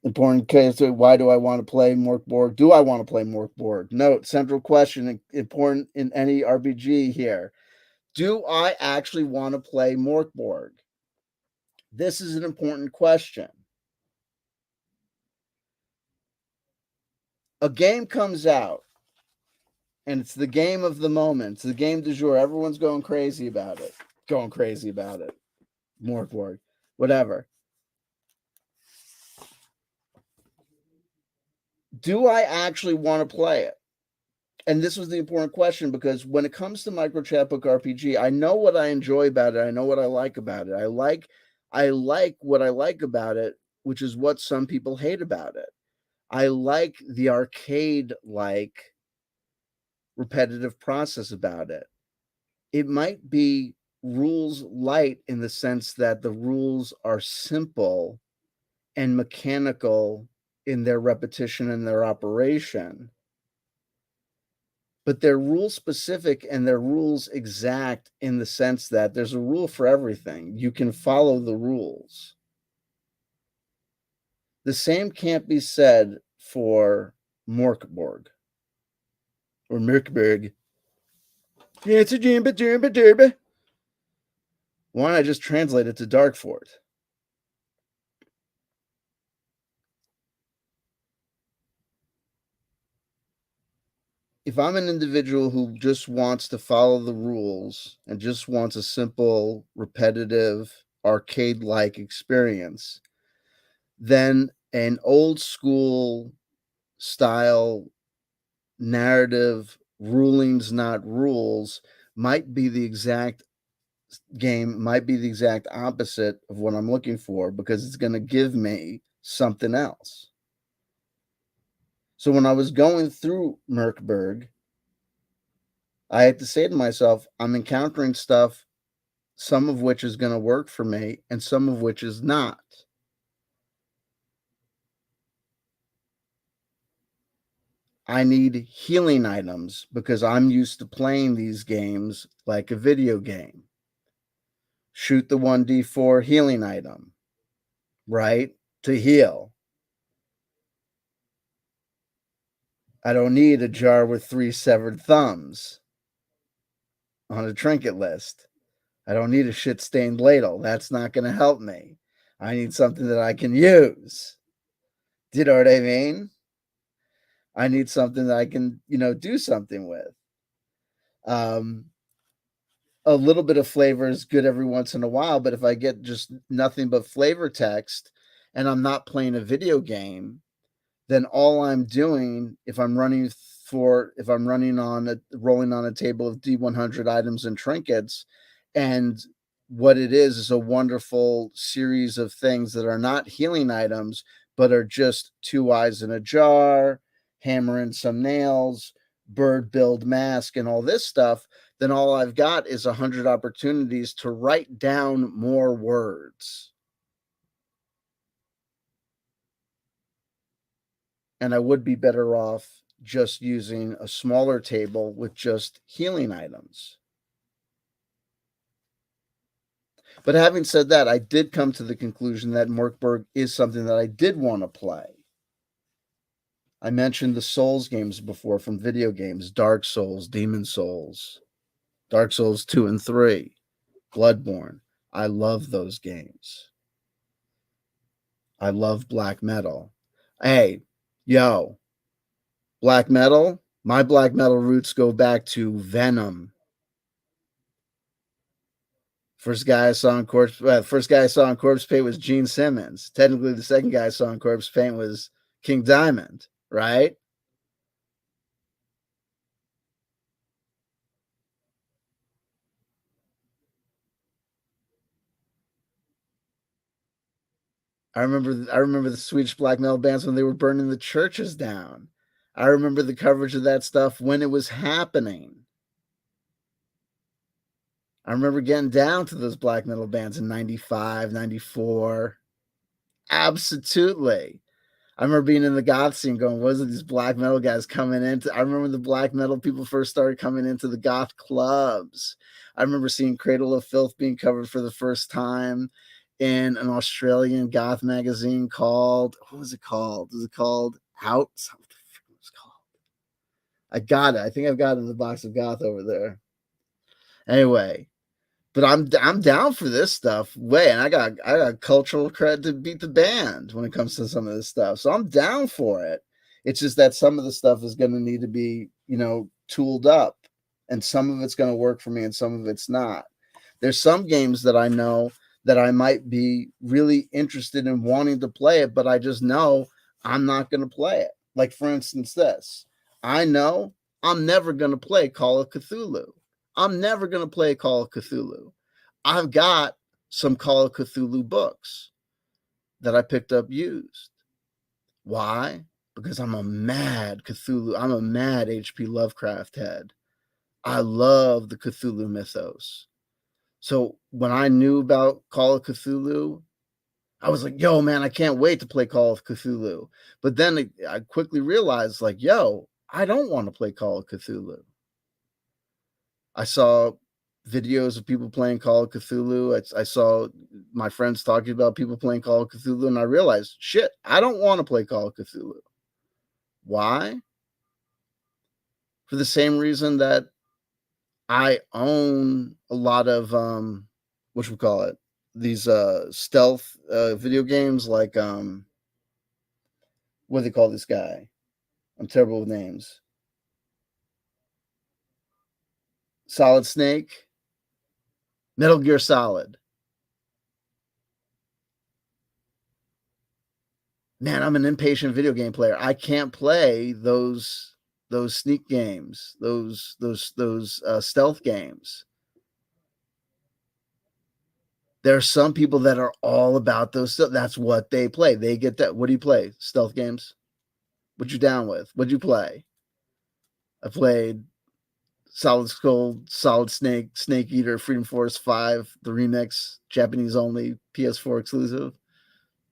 Important case. Why do I want to play Mork Borg? Do I want to play Mork Borg? Note, central question, important in any RPG here. Do I actually want to play Mork Borg? This is an important question. A game comes out, and it's the game of the moment. It's the game du jour. Everyone's going crazy about it. Mork Borg, whatever. Do I actually want to play it? And this was the important question, because when it comes to micro chapbook RPG, I know what I enjoy about it. I know what I like about it. I like what I like about it, which is what some people hate about it. I like the arcade-like repetitive process about it. It might be rules light in the sense that the rules are simple and mechanical in their repetition and their operation, but they're rule specific and they're rules exact in the sense that there's a rule for everything. You can follow the rules. The same can't be said for Morkborg or Merkberg. Yeah, it's a jimba jimba derby. Why don't I just translate it to Darkfort? If I'm an individual who just wants to follow the rules and just wants a simple, repetitive, arcade-like experience, then an old school style narrative, rulings not rules, might be the exact opposite of what I'm looking for, because it's going to give me something else. So when I was going through Merkberg, I had to say to myself, I'm encountering stuff, some of which is going to work for me and some of which is not. I need healing items because I'm used to playing these games like a video game. Shoot the 1d4 healing item, right? To heal. I don't need a jar with 3 severed thumbs on a trinket list. I don't need a shit-stained ladle. That's not going to help me. I need something that I can use. Do you know what I mean? I need something that I can, do something with. Um, a little bit of flavor is good every once in a while, but if I get just nothing but flavor text and I'm not playing a video game, then all I'm doing, if I'm rolling on a table of D100 items and trinkets, and what it is a wonderful series of things that are not healing items, but are just two eyes in a jar, hammer and some nails, bird build mask, and all this stuff, then all I've got is 100 opportunities to write down more words. And I would be better off just using a smaller table with just healing items. But having said that, I did come to the conclusion that Mork is something that I did want to play. I mentioned the Souls games before from video games: Dark Souls, Demon Souls, Dark Souls 2 and 3, Bloodborne. I love those games. I love black metal. Hey, yo, black metal? My black metal roots go back to Venom. First guy I saw in Corpse Paint was Gene Simmons. Technically, the second guy I saw in Corpse Paint was King Diamond, right? I remember the Swedish black metal bands when they were burning the churches down. I remember the coverage of that stuff when it was happening. I remember getting down to those black metal bands in 95, 94. Absolutely. I remember being in the goth scene going, what is it, these black metal guys coming into? I remember the black metal people first started coming into the goth clubs. I remember seeing Cradle of Filth being covered for the first time in an Australian goth magazine called, what was it called? Was it called Out? What the frick was it called? I got it. I think I've got it in the box of goth over there. Anyway, but I'm down for this stuff. And I got cultural credit to beat the band when it comes to some of this stuff. So I'm down for it. It's just that some of the stuff is going to need to be, tooled up, and some of it's going to work for me and some of it's not. There's some games that I know that I might be really interested in wanting to play it, but I just know I'm not going to play it. Like, for instance, this. I know I'm never going to play Call of Cthulhu. I'm never going to play Call of Cthulhu. I've got some Call of Cthulhu books that I picked up used. Why? Because I'm a mad Cthulhu. I'm a mad H.P. Lovecraft head. I love the Cthulhu mythos. So when I knew about Call of Cthulhu, I was like, yo, man, I can't wait to play Call of Cthulhu. But then I quickly realized, like, yo, I don't want to play Call of Cthulhu. I saw videos of people playing Call of Cthulhu. I saw my friends talking about people playing Call of Cthulhu, and I realized, shit, I don't want to play Call of Cthulhu. Why? For the same reason that I own a lot of what we call it, these stealth video games, like what do they call this guy? I'm terrible with names. Solid Snake, Metal Gear Solid. Man, I'm an impatient video game player. I can't play those sneak games, those stealth games. There are some people that are all about those. That's what they play. They get that. What do you play? Stealth games. What you down with? What'd you play? I played Solid Skull, Solid Snake, Snake Eater, Freedom Force 5, the remix, Japanese only, PS4 exclusive.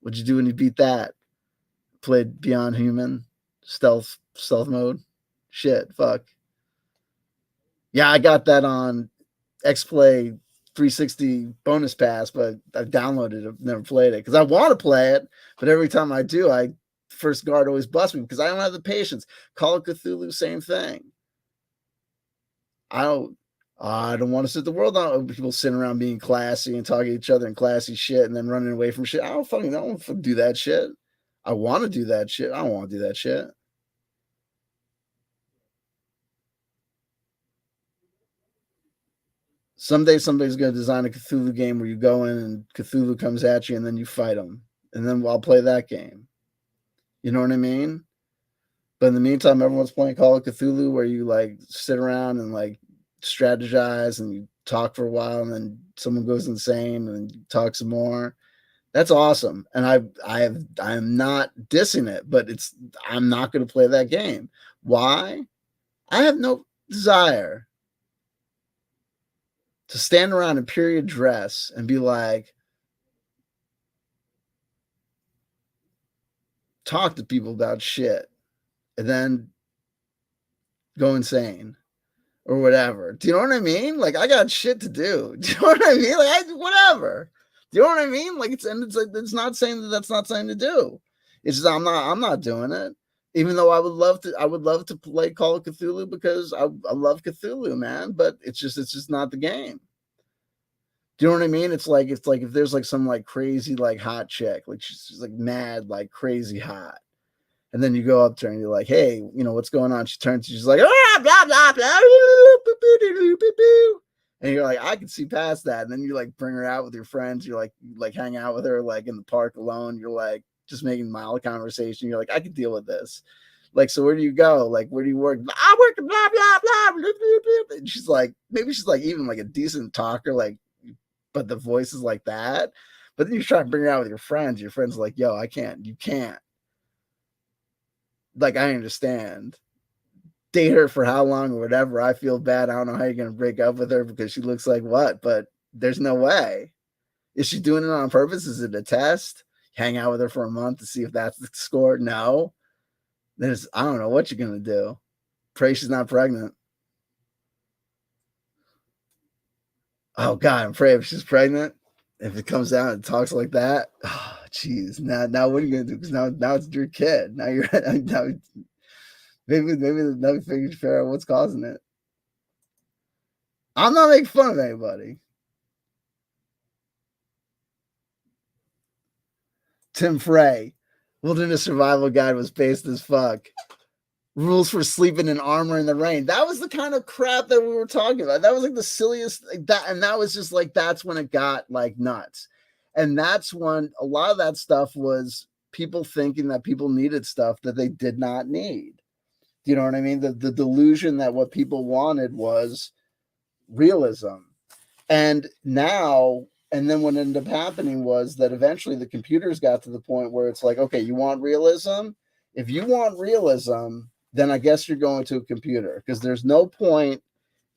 What'd you do when you beat that? Played Beyond Human, stealth mode. Shit, fuck. Yeah, I got that on XPlay 360 bonus pass, but I've downloaded it, never played it because I want to play it, but every time I do, first guard always busts me because I don't have the patience. Call of Cthulhu, same thing. I don't want to sit the world on people sitting around being classy and talking to each other and classy shit and then running away from shit. I don't do that shit. I want to do that shit. I don't want to do that shit. Someday somebody's gonna design a Cthulhu game where you go in and Cthulhu comes at you and then you fight him, and then I'll play that game. You know what I mean? But in the meantime, everyone's playing Call of Cthulhu where you like sit around and like strategize and you talk for a while and then someone goes insane and you talk some more. That's awesome. And I'm not dissing it, but I'm not going to play that game. Why? I have no desire to stand around in period dress and be like, talk to people about shit and then go insane or whatever. Do you know what I mean? Like, I got shit to do. Do you know what I mean? Like, whatever. Do you know what I mean? Like, it's like it's not saying that that's not something to do. It's just I'm not doing it. Even though I would love to play Call of Cthulhu because I love Cthulhu, man. But it's just not the game. Do you know what I mean? It's like if there's like some like crazy like hot chick, like she's like mad, like crazy hot. And then you go up to her and you're like, hey, you know, what's going on? She turns, she's like, ah, blah, blah, blah, and you're like, I can see past that. And then you like bring her out with your friends. You're like hang out with her like in the park alone. You're like just making mild conversation. You're like, I can deal with this. Like, so where do you go? Like, where do you work? I work at blah, blah, blah. And she's like, maybe she's like even like a decent talker, like, but the voice is like that. But then you try to bring her out with your friends. Your friends are like, yo, I can't. You can't. Like, I understand. Date her for how long or whatever. I feel bad. I don't know how you're going to break up with her because she looks like what, but there's no way. Is she doing it on purpose? Is it a test? Hang out with her for a month to see if that's the score? No. I don't know what you're going to do. Pray she's not pregnant. Oh, God, I'm afraid if she's pregnant, if it comes out and talks like that, oh, jeez. Now what are you going to do? Because now it's your kid. Now you're, now, maybe let me figure out what's causing it. I'm not making fun of anybody. Tim Frey, Wilderness Survival Guide was based as fuck. Rules for sleeping in armor in the rain. That was the kind of crap that we were talking about. That was like the silliest that, and that was just like that's when it got like nuts. And that's when a lot of that stuff was people thinking that people needed stuff that they did not need. Do you know what I mean? The delusion that what people wanted was realism. And now, and then what ended up happening was that eventually the computers got to the point where it's like, okay, you want realism? If you want realism, then I guess you're going to a computer because there's no point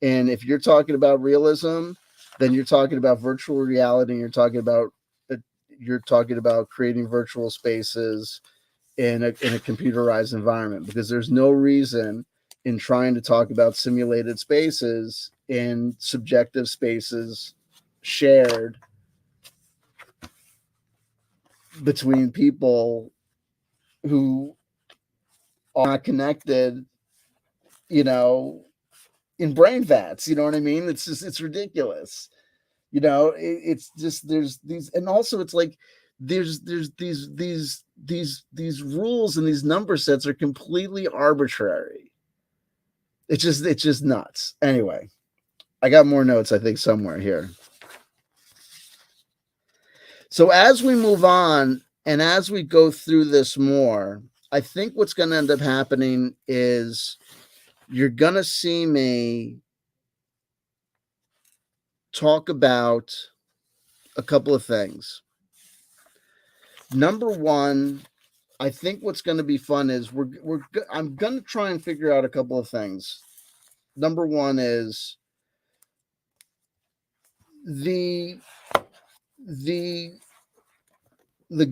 in if you're talking about realism, then you're talking about virtual reality and you're talking about creating virtual spaces in a computerized environment because there's no reason in trying to talk about simulated spaces in subjective spaces shared between people who are not connected, you know, in brain vats. You know what I mean? It's just it's ridiculous. You know, it's just there's these, and also it's like there's these rules and these number sets are completely arbitrary. It's just nuts. Anyway, I got more notes, I think, somewhere here. So as we move on and as we go through this more, I think what's going to end up happening is you're going to see me talk about a couple of things. Number one, I think what's going to be fun is I'm going to try and figure out a couple of things. Number one is the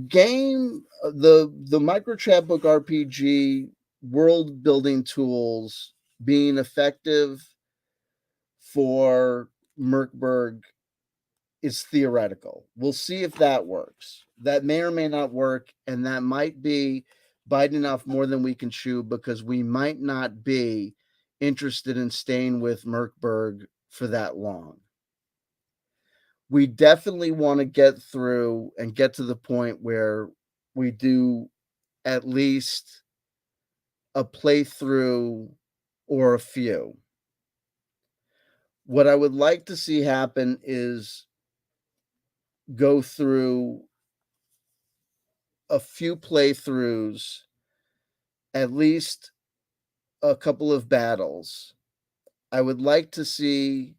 game, the micro chapbook RPG world building tools being effective for Merkberg is theoretical. We'll see if that works. That may or may not work, and that might be biting off more than we can chew because we might not be interested in staying with Merkberg for that long. We definitely want to get through and get to the point where we do at least a playthrough or a few. What I would like to see happen is go through a few playthroughs, at least a couple of battles. I would like to see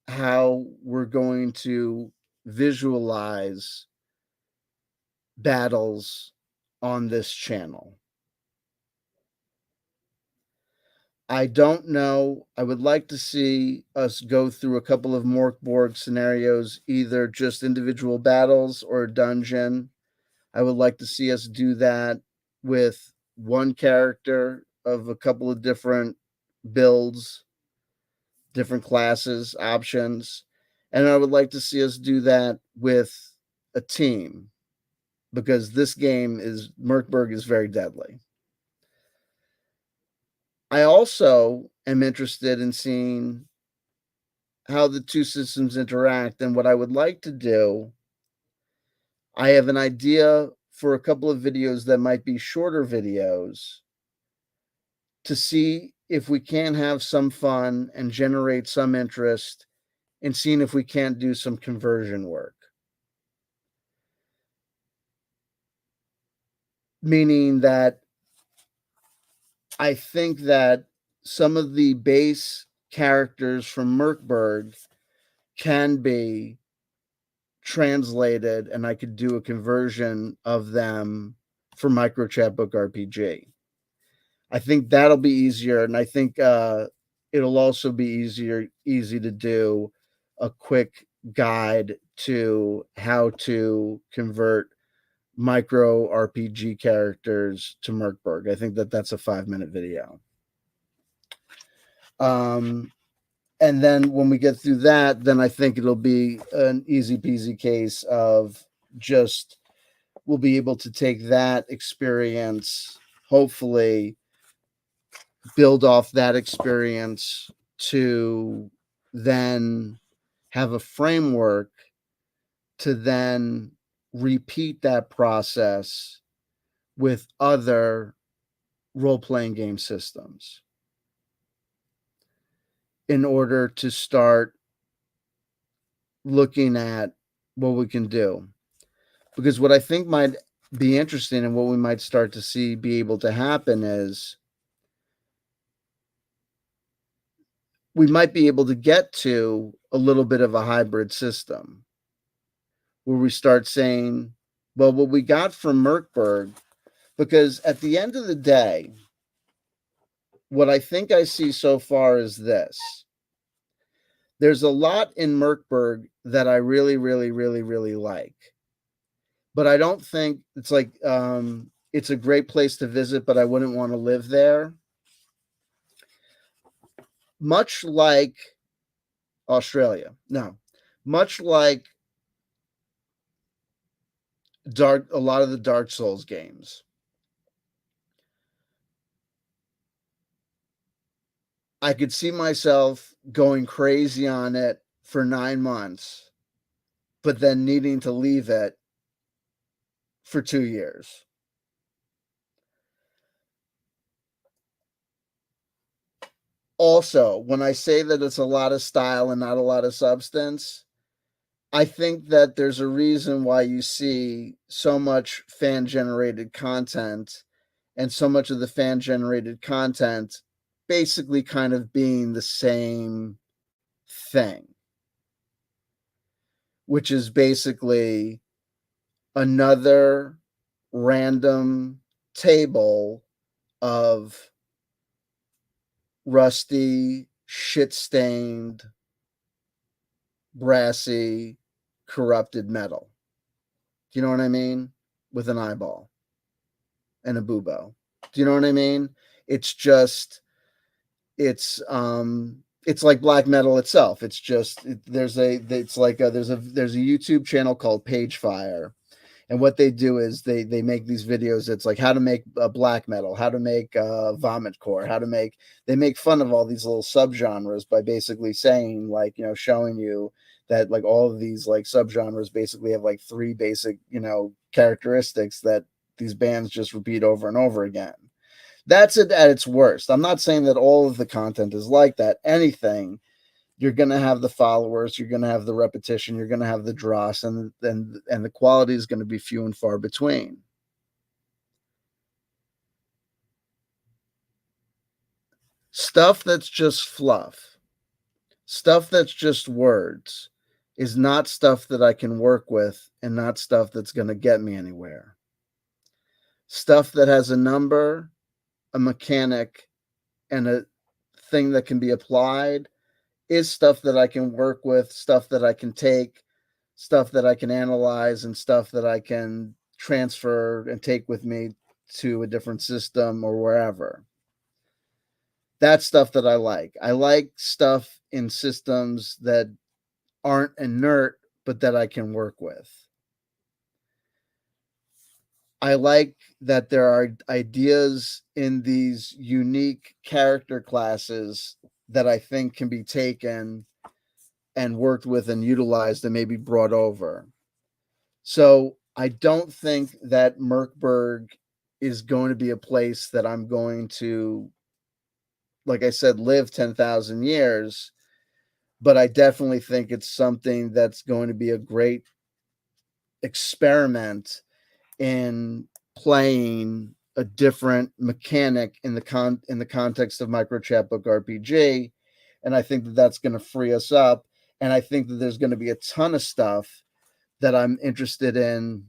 how we're going to visualize battles on this channel. I don't know. I would like to see us go through a couple of Mork Borg scenarios, either just individual battles or a dungeon. I would like to see us do that with one character of a couple of different builds, different classes, options. And I would like to see us do that with a team, because this game is Merkberg is very deadly. I also am interested in seeing how the two systems interact. And what I would like to do, I have an idea for a couple of videos that might be shorter videos to see if we can have some fun and generate some interest in seeing if we can't do some conversion work. Meaning that I think that some of the base characters from Merkberg can be translated, and I could do a conversion of them for Microchatbook RPG. I think that'll be easier, and I think it'll also be easy to do a quick guide to how to convert micro RPG characters to Merkberg. I think that that's a 5-minute video. And then when we get through that, then I think it'll be an easy peasy case of just we'll be able to take that experience, hopefully build off that experience to then have a framework to then repeat that process with other role-playing game systems in order to start looking at what we can do. Because what I think might be interesting and what we might start to see be able to happen is we might be able to get to a little bit of a hybrid system where we start saying, well, what we got from Merkberg, because at the end of the day, what I think I see so far is this. There's a lot in Merkberg that I really, really, really, really like. But I don't think it's like it's a great place to visit, but I wouldn't want to live there. Much like Australia. No. Much like a lot of the Dark Souls games. I could see myself going crazy on it for 9 months, but then needing to leave it for 2 years. Also, when I say that it's a lot of style and not a lot of substance, I think that there's a reason why you see so much fan-generated content, and so much of the fan-generated content basically kind of being the same thing, which is basically another random table of rusty, shit-stained, brassy, corrupted metal. Do you know what I mean? With an eyeball and a bubo. Do you know what I mean? It's just it's like black metal itself. It's just there's a YouTube channel called Pagefire, and what they do is they make these videos. It's like how to make black metal, how to make vomit core, they make fun of all these little subgenres by basically saying, like, showing you that like all of these like subgenres basically have like 3 basic characteristics that these bands just repeat over and over again. That's it at its worst. I'm not saying that all of the content is like that. Anything you're going to have the followers, you're going to have the repetition, you're going to have the dross, and the quality is going to be few and far between. Stuff that's just fluff, stuff that's just words, is not stuff that I can work with and not stuff that's going to get me anywhere. Stuff that has a number, a mechanic, and a thing that can be applied is stuff that I can work with, stuff that I can take, stuff that I can analyze, and stuff that I can transfer and take with me to a different system or wherever. That's stuff that I like. I like stuff in systems that aren't inert, but that I can work with. I like that there are ideas in these unique character classes that I think can be taken and worked with and utilized and maybe brought over. So I don't think that Merkburg is going to be a place that I'm going to, like I said, live 10,000 years, but I definitely think it's something that's going to be a great experiment in playing a different mechanic in the context of micro chapbook RPG, and I think that that's going to free us up, and I think that there's going to be a ton of stuff that I'm interested in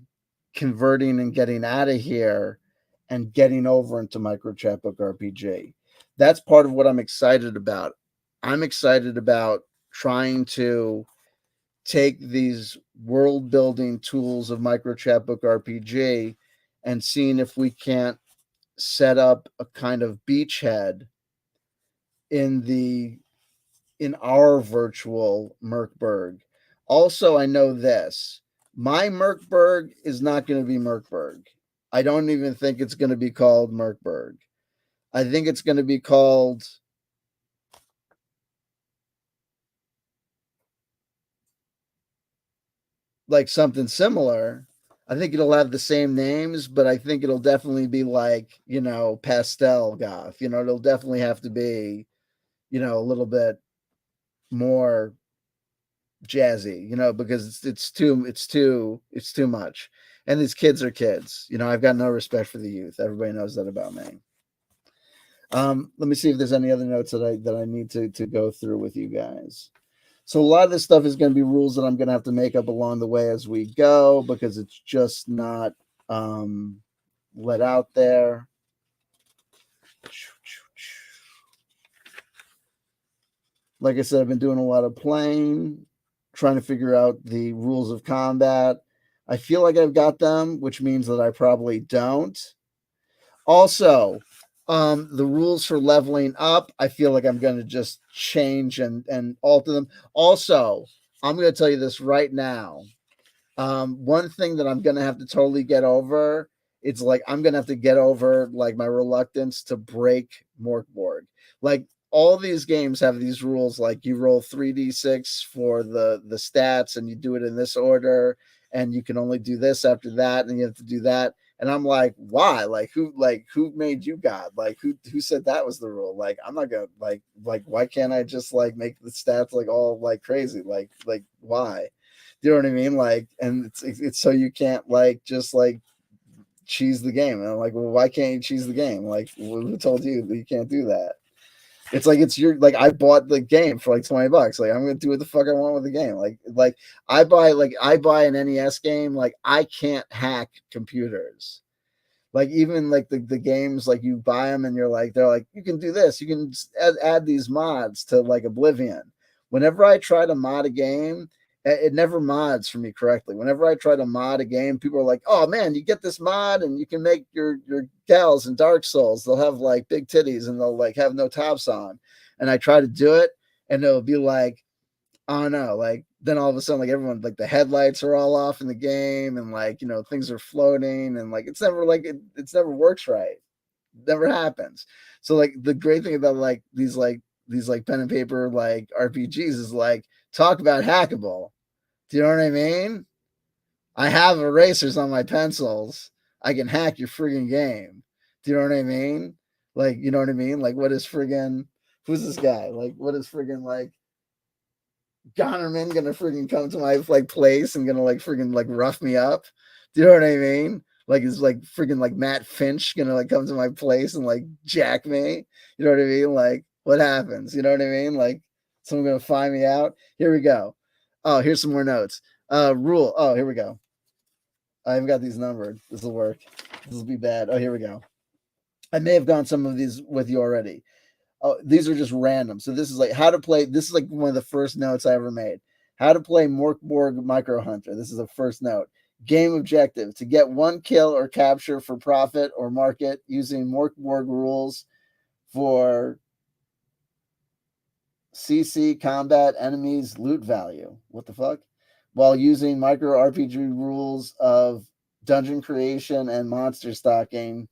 converting and getting out of here and getting over into micro chapbook RPG. That's part of what I'm excited about. I'm excited about trying to take these world building tools of micro chapbook RPG and seeing if we can't set up a kind of beachhead in the in our virtual Merkburg. Also, I know this. My Merkburg is not going to be Merkburg. I don't even think it's going to be called Merkburg. I think it's going to be called like something similar. I think it'll have the same names, but I think it'll definitely be like, pastel goth. It'll definitely have to be, a little bit more jazzy, because it's too much. And these kids are kids. I've got no respect for the youth. Everybody knows that about me. Let me see if there's any other notes that I need to go through with you guys. So a lot of this stuff is going to be rules that I'm going to have to make up along the way as we go because it's just not let out there. Like I said, I've been doing a lot of playing, trying to figure out the rules of combat. I feel like I've got them, which means that I probably don't. Also, the rules for leveling up, I feel like I'm going to just change and alter them. Also, I'm going to tell you this right now. One thing that I'm going to have to totally get over, it's like I'm going to have to get over like my reluctance to break Mork Borg. Like all these games have these rules, like you roll 3d6 for the stats and you do it in this order and you can only do this after that and you have to do that. And I'm like, why? Who made you God? Who said that was the rule? I'm not gonna why can't I just make the stats all crazy? Why? Do you know what I mean? And it's so you can't just cheese the game. And I'm like, well, why can't you cheese the game? Who told you that you can't do that? It's it's your I bought the game for $20. I'm gonna do what the fuck I want with the game. I buy an NES game. I can't hack computers. Even the games you buy them and they're you can do this. You can add these mods to Oblivion. Whenever I try to mod a game, it never mods for me correctly. Whenever I try to mod a game, people are like, "Oh man, you get this mod and you can make your gals in Dark Souls. They'll have big titties and they'll have no tops on." And I try to do it, and it'll be I don't know, then all of a sudden, everyone, the headlights are all off in the game, and things are floating, and it's never it's never works right. It never happens. So the great thing about these pen and paper RPGs is talk about hackable. Do you know what I mean? I have erasers on my pencils. I can hack your friggin' game. Do you know what I mean? You know what I mean? What is friggin' who's this guy? What is friggin' Gonnerman gonna freaking come to my like place and gonna like freaking like rough me up. Do you know what I mean? Like it's like freaking like Matt Finch gonna like come to my place and like jack me. You know what I mean? Like what happens? You know what I mean? Like someone gonna find me out. Here we go. Oh, here's some more notes. Rule. Oh, here we go. I haven't got these numbered. This will work. This will be bad. Oh, here we go. I may have gone some of these with you already. Oh, these are just random. So this is like how to play. This is like one of the first notes I ever made. How to play Mork Borg Micro Hunter. This is the first note. Game objective: to get one kill or capture for profit or market using Mork Borg rules for CC combat enemies loot value. What the fuck? While using micro RPG rules of dungeon creation and monster stocking.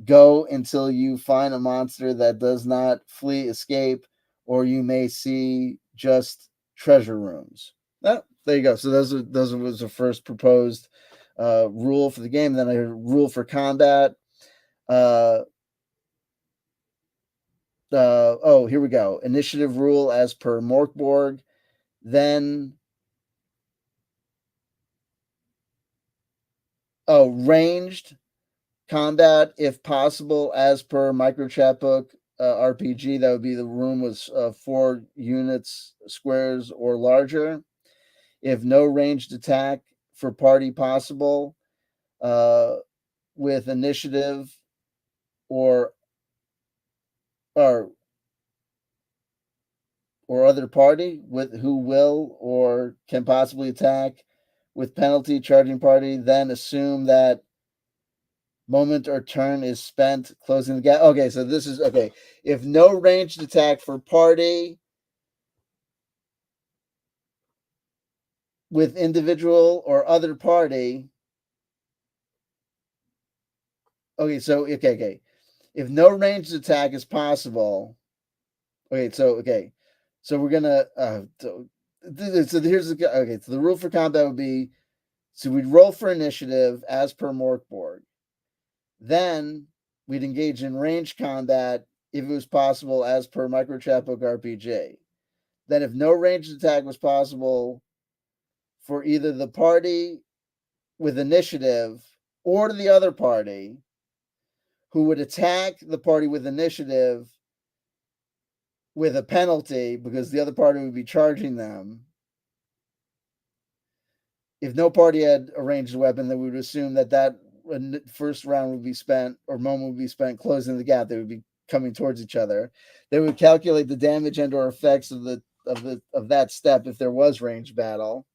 Go until you find a monster that does not flee, escape, or you may see just treasure rooms. Oh, there you go. So those was the first proposed rule for the game. Then a rule for combat. Oh, here we go. Initiative rule as per Morkborg. Then ranged combat if possible as per microchapbook RPG. That would be the room was 4 units squares or larger. If no ranged attack for party possible with initiative or or other party with who will or can possibly attack with penalty charging party, then assume that moment or turn is spent closing the gap. Okay, so this is okay. If no ranged attack for party with individual or other party. Okay. If no ranged attack is possible. So we're gonna so here's the so the rule for combat would be so we'd roll for initiative as per Morkborg. Then we'd engage in range combat if it was possible as per Microchapbook RPG. Then if no ranged attack was possible for either the party with initiative or the other party who would attack the party with initiative with a penalty because the other party would be charging them. If no party had a ranged weapon, then we would assume that first round would be spent or moment would be spent closing the gap. They would be coming towards each other. They would calculate the damage and or effects of that step if there was ranged battle.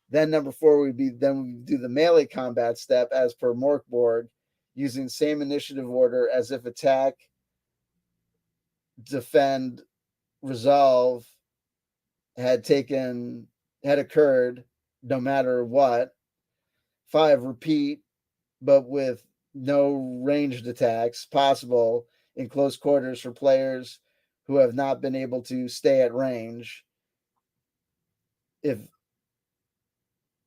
Then number 4 would be then we do the melee combat step as per Morkborg, using same initiative order as if attack, defend, resolve had occurred no matter what. 5, repeat, but with no ranged attacks possible in close quarters for players who have not been able to stay at range, if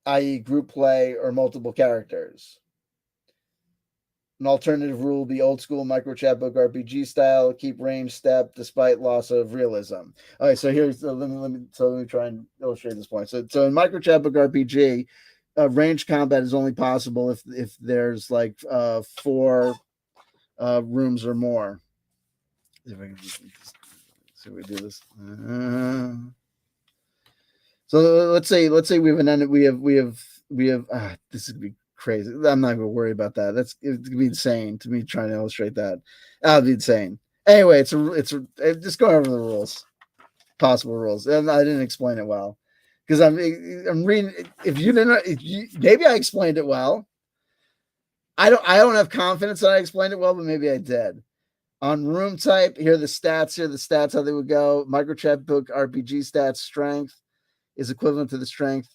i.e. group play or multiple characters. An alternative rule would be old school microchapbook RPG style, keep range step despite loss of realism. All right, so here's let me try and illustrate this point. So in microchapbook RPG, range combat is only possible if there's like 4 rooms or more. If I can see if we do this. So let's say we have an end. We have. This is gonna be crazy. I'm not gonna worry about that. It's gonna be insane to me trying to illustrate that. That'd be insane. Anyway, it's just going over the rules, possible rules. And I didn't explain it well because I'm reading. Maybe I explained it well. I don't have confidence that I explained it well, but maybe I did. On room type, here are the stats. Here are the stats how they would go. Microchapbook RPG stats strength is equivalent to the strength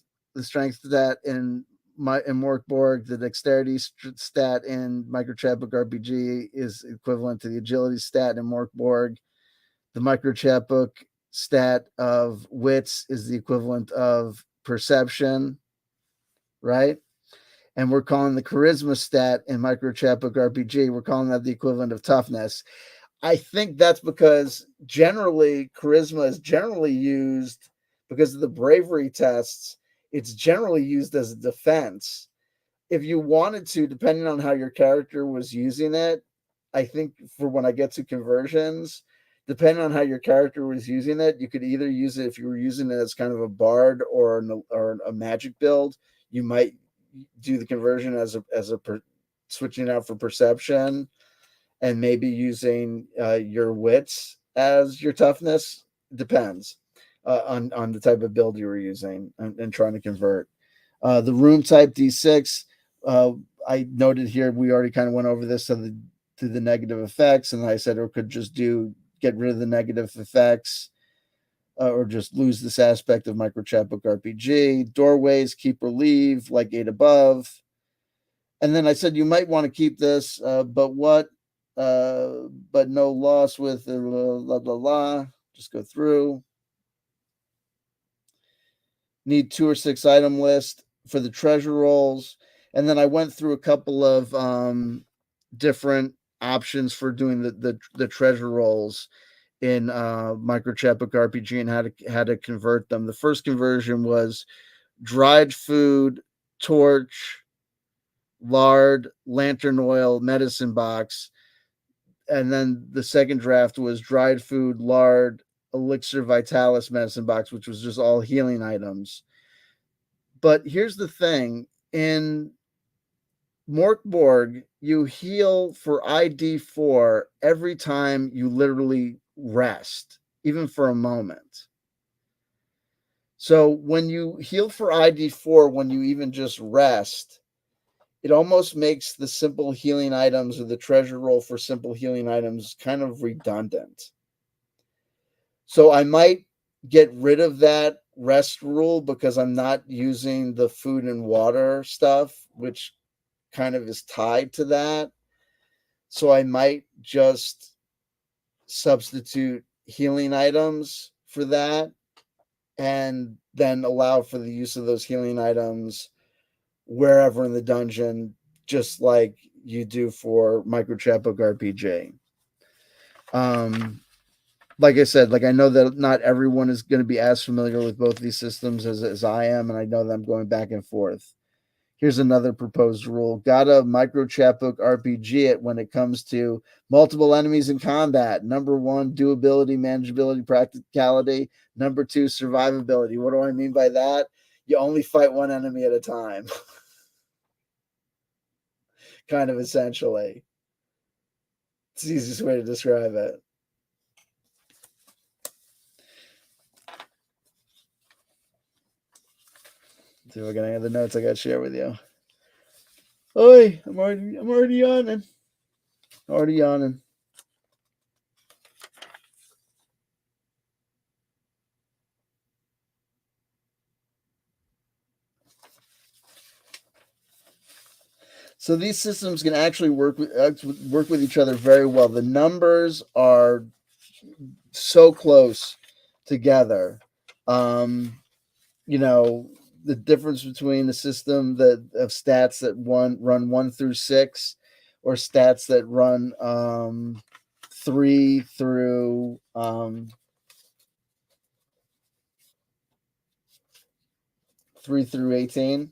stat in Morkborg. The dexterity stat in Microchapbook RPG is equivalent to the agility stat in Morkborg. The Microchapbook stat of wits is the equivalent of perception, right? And we're calling the charisma stat in Microchapbook RPG, we're calling that the equivalent of toughness. I think that's because generally charisma is generally used because of the bravery tests, it's generally used as a defense. If you wanted to, depending on how your character was using it, I think for when I get to conversions, depending on how your character was using it, you could either use it if you were using it as kind of a bard or a magic build. You might do the conversion switching out for perception and maybe using your wits as your toughness. Depends on the type of build you were using and trying to convert. The room type D6, uh, I noted here we already kind of went over this to the negative effects, and I said it could just get rid of the negative effects or just lose this aspect of micro chapbook RPG. Doorways, keep or leave, like 8 above. And then I said you might want to keep this, but no loss with la. Just go through. Need 2 or 6 item list for the treasure rolls. And then I went through a couple of different options for doing the treasure rolls in micro chapbook RPG and how to convert them. The first conversion was dried food, torch, lard, lantern oil, medicine box. And then the second draft was dried food, lard, elixir vitalis, medicine box, which was just all healing items. But here's the thing. In Mork Borg, you heal for ID4 every time you literally rest, even for a moment. So when you heal for ID4, when you even just rest, it almost makes the simple healing items or the treasure roll for simple healing items kind of redundant. So I might get rid of that rest rule because I'm not using the food and water stuff, which kind of is tied to that. So I might just substitute healing items for that and then allow for the use of those healing items wherever in the dungeon, just like you do for micro chapbook RPG. Like I said, like I know that not everyone is going to be as familiar with both these systems as I am, and I know that I'm going back and forth. Here's another proposed rule. Gotta micro chapbook RPG it when it comes to multiple enemies in combat. Number 1, doability, manageability, practicality. Number 2, survivability. What do I mean by that? You only fight one enemy at a time. Kind of essentially. It's the easiest way to describe it. See if I got any other notes I got to share with you. Oi, I'm already yawning. Already yawning. So these systems can actually work with each other very well. The numbers are so close together. You know, the difference between the system of stats that run 1 through 6 or stats that run 3 through 3 through 18.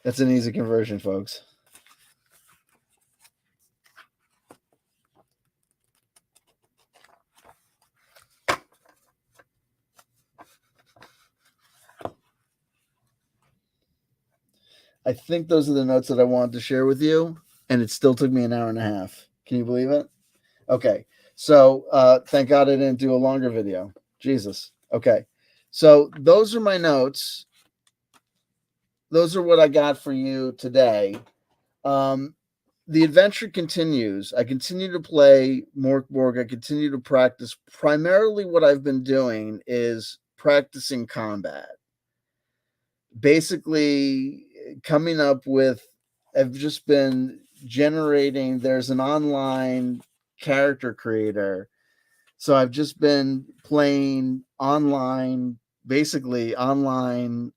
That's an easy conversion, folks. I think those are the notes that I wanted to share with you, and it still took me an hour and a half. Can you believe it? Okay. So thank God I didn't do a longer video. Jesus. Okay. So those are my notes. Those are what I got for you today. The adventure continues. I continue to play Mork Borg. I continue to practice. Primarily what I've been doing is practicing combat. Basically coming up with, I've just been generating, there's an online character creator. So I've just been playing online, basically online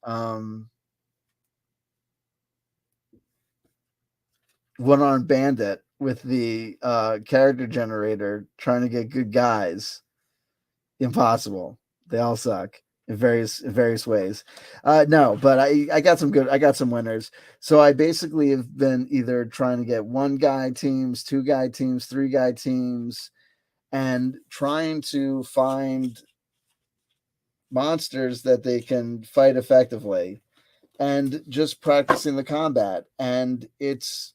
one-armed bandit with the character generator, trying to get good guys. Impossible. They all suck in various ways. No, but I got some good. I got some winners. So I basically have been either trying to get one guy teams, two guy teams, three guy teams, and trying to find monsters that they can fight effectively, and just practicing the combat. And it's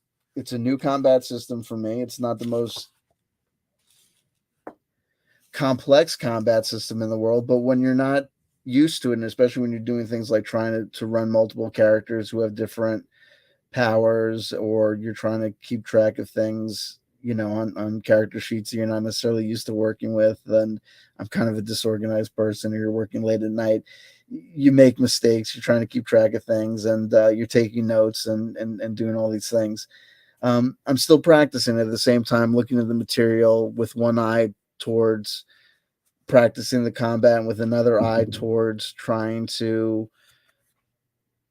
a new combat system for me. It's not the most complex combat system in the world, but when you're not used to it, and especially when you're doing things like trying to run multiple characters who have different powers, or you're trying to keep track of things, on character sheets that you're not necessarily used to working with, then I'm kind of a disorganized person, or you're working late at night, you make mistakes, you're trying to keep track of things, and you're taking notes and doing all these things. I'm still practicing at the same time, looking at the material with one eye towards practicing the combat, and with another eye towards trying to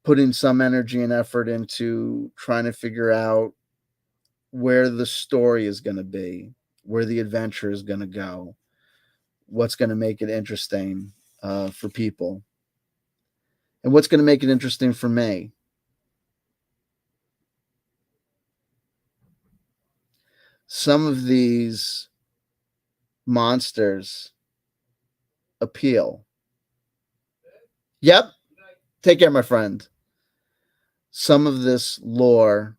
put in some energy and effort into trying to figure out where the story is going to be, where the adventure is going to go, what's going to make it interesting for people, and what's going to make it interesting for me. Some of these monsters appeal. Yep. Take care, my friend. Some of this lore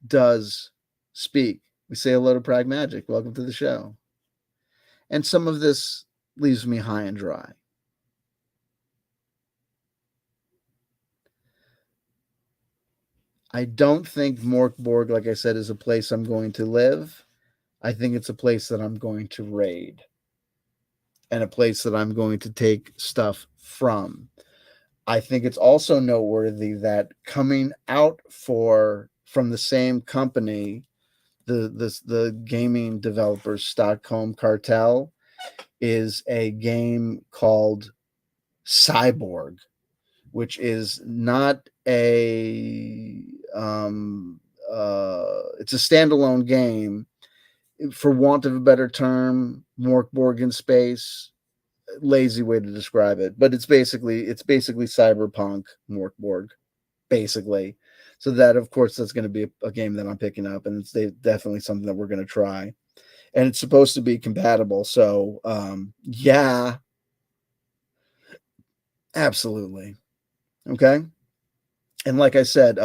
does speak. We say hello to Prag Magic. Welcome to the show. And some of this leaves me high and dry. I don't think Mork Borg, like I said, is a place I'm going to live. I think it's a place that I'm going to raid, and a place that I'm going to take stuff from. I think it's also noteworthy that coming out from the same company, the gaming developers Stockholm Cartel, is a game called Cyborg, which is not a it's a standalone game, for want of a better term, Mork Borg in space. Lazy way to describe it, but it's basically cyberpunk Mork Borg, basically. So that, of course, that's going to be a game that I'm picking up, and it's definitely something that we're going to try. And it's supposed to be compatible, so yeah, absolutely. Okay. And like I said,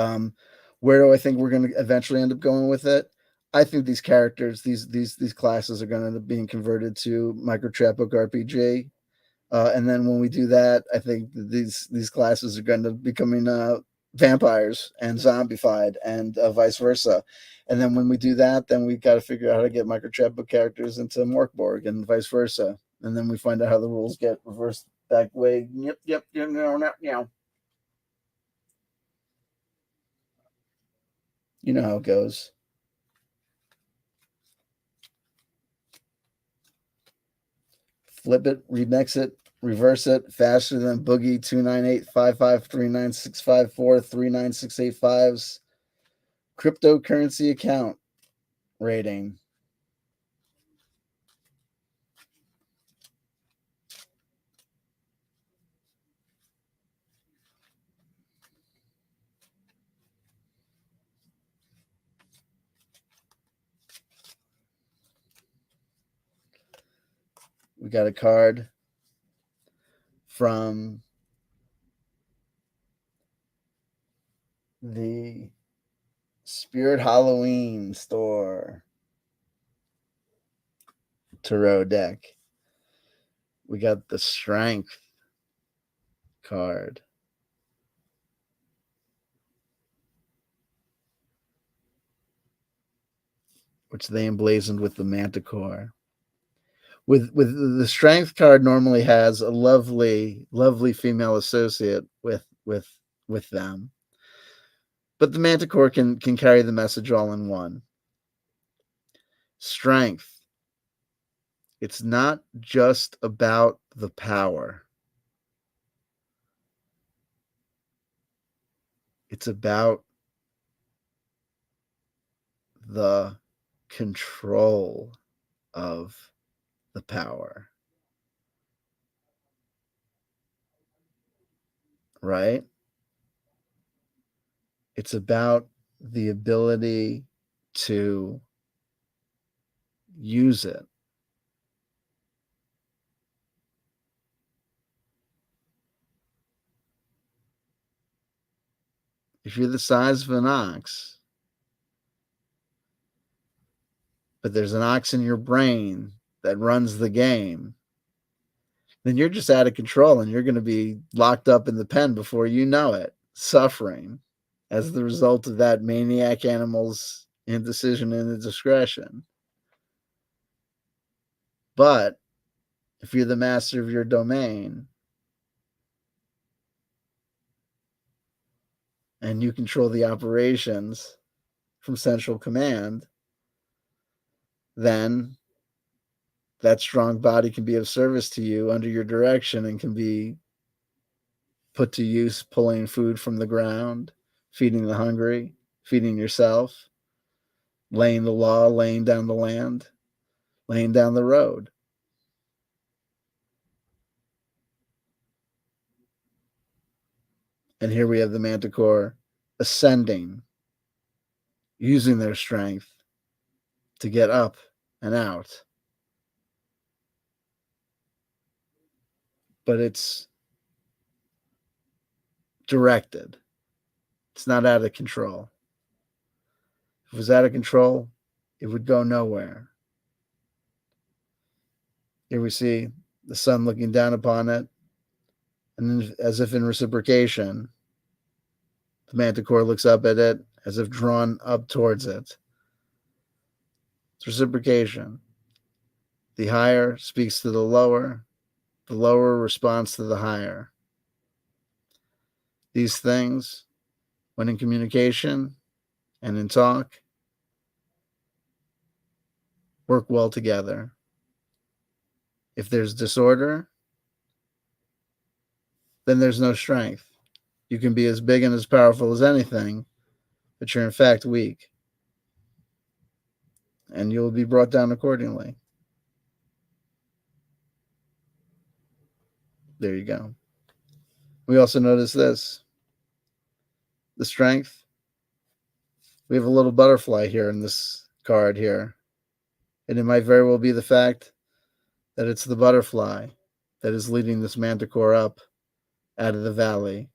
where do I think we're going to eventually end up going with it? I think these characters, these classes, are going to end up being converted to micro chapbook RPG, and then when we do that, I think these classes are going to be becoming vampires and zombified, and vice versa. And then when we do that, then we got to figure out how to get micro chapbook characters into Morkborg, and vice versa. And then we find out how the rules get reversed back way. Yep. You know how it goes. Flip it, remix it, reverse it faster than Boogie 298-5539654-39685's cryptocurrency account rating. We got a card from the Spirit Halloween store tarot deck. We got the Strength card, which they emblazoned with the Manticore. With the Strength card normally has a lovely female associate with them, but the Manticore can carry the message all in one. Strength. It's not just about the power. It's about the control of the power. right? It's about the ability to use it. If you're the size of an ox, but there's an ox in your brain that runs the game, then you're just out of control and you're going to be locked up in the pen before you know it, suffering as the result of that maniac animal's indecision and indiscretion. But if you're the master of your domain and you control the operations from central command, then that strong body can be of service to you under your direction and can be put to use pulling food from the ground, feeding the hungry, feeding yourself, laying the law, laying down the land, laying down the road. And here we have the manticore ascending, using their strength to get up and out. But it's directed. It's not out of control. If it was out of control, it would go nowhere. Here we see the sun looking down upon it, and then, as if in reciprocation, the manticore looks up at it as if drawn up towards it. It's reciprocation. The higher speaks to the lower responds to the higher. These things, when in communication and in talk, work well together. If there's disorder, then there's no strength. You can be as big and as powerful as anything, but you're in fact weak. And you'll be brought down accordingly. There you go. We also notice this. The strength. We have a little butterfly here in this card here. And it might very well be the fact that it's the butterfly that is leading this manticore up out of the valley,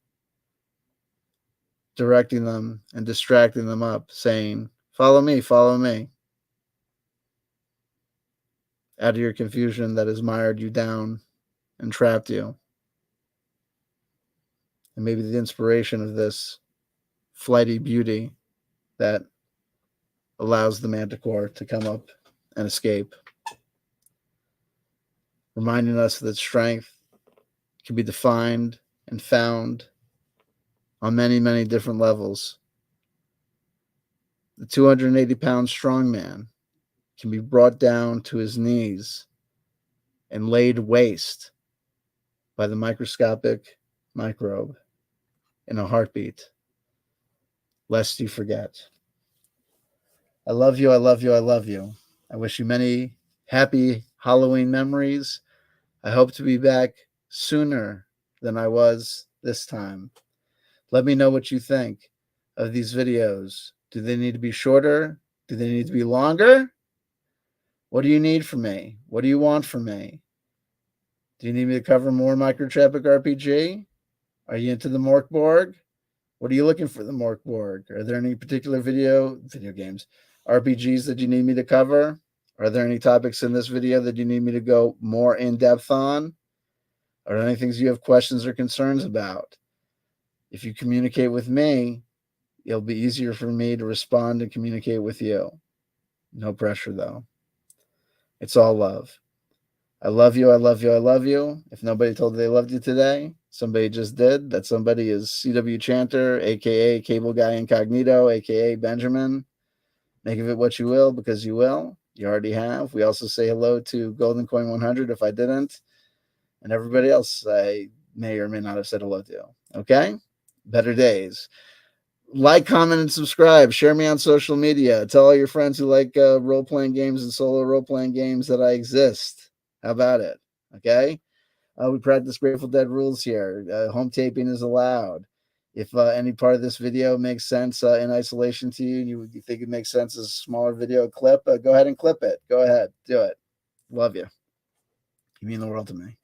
directing them and distracting them up, saying, follow me, follow me. Out of your confusion that has mired you down and trapped you. And maybe the inspiration of this flighty beauty that allows the manticore to come up and escape. Reminding us that strength can be defined and found on many, many different levels. The 280-pound strongman can be brought down to his knees and laid waste by the microscopic microbe in a heartbeat, lest you forget. I love you, I love you, I love you. I wish you many happy Halloween memories. I hope to be back sooner than I was this time. Let me know what you think of these videos. Do they need to be shorter? Do they need to be longer? What do you need from me? What do you want from me? Do you need me to cover more Microtropic RPG? Are you into the Mork Borg? What are you looking for the Mork Borg? Are there any particular video games, RPGs that you need me to cover? Are there any topics in this video that you need me to go more in depth on? Are there any things you have questions or concerns about? If you communicate with me, it'll be easier for me to respond and communicate with you. No pressure, though. It's all love. I love you, I love you, I love you. If nobody told you they loved you today, somebody just did. That somebody is CW Chanter, a.k.a. Cable Guy Incognito, a.k.a. Benjamin. Make of it what you will, because you will. You already have. We also say hello to Golden Coin 100 if I didn't. And everybody else I may or may not have said hello to. Okay? Better days. Like, comment, and subscribe. Share me on social media. Tell all your friends who like role-playing games and solo role-playing games that I exist. How about it? Okay? We practice Grateful Dead rules here. Home taping is allowed. If any part of this video makes sense in isolation to you, and you think it makes sense as a smaller video clip, go ahead and clip it. Go ahead, do it. Love you. You mean the world to me.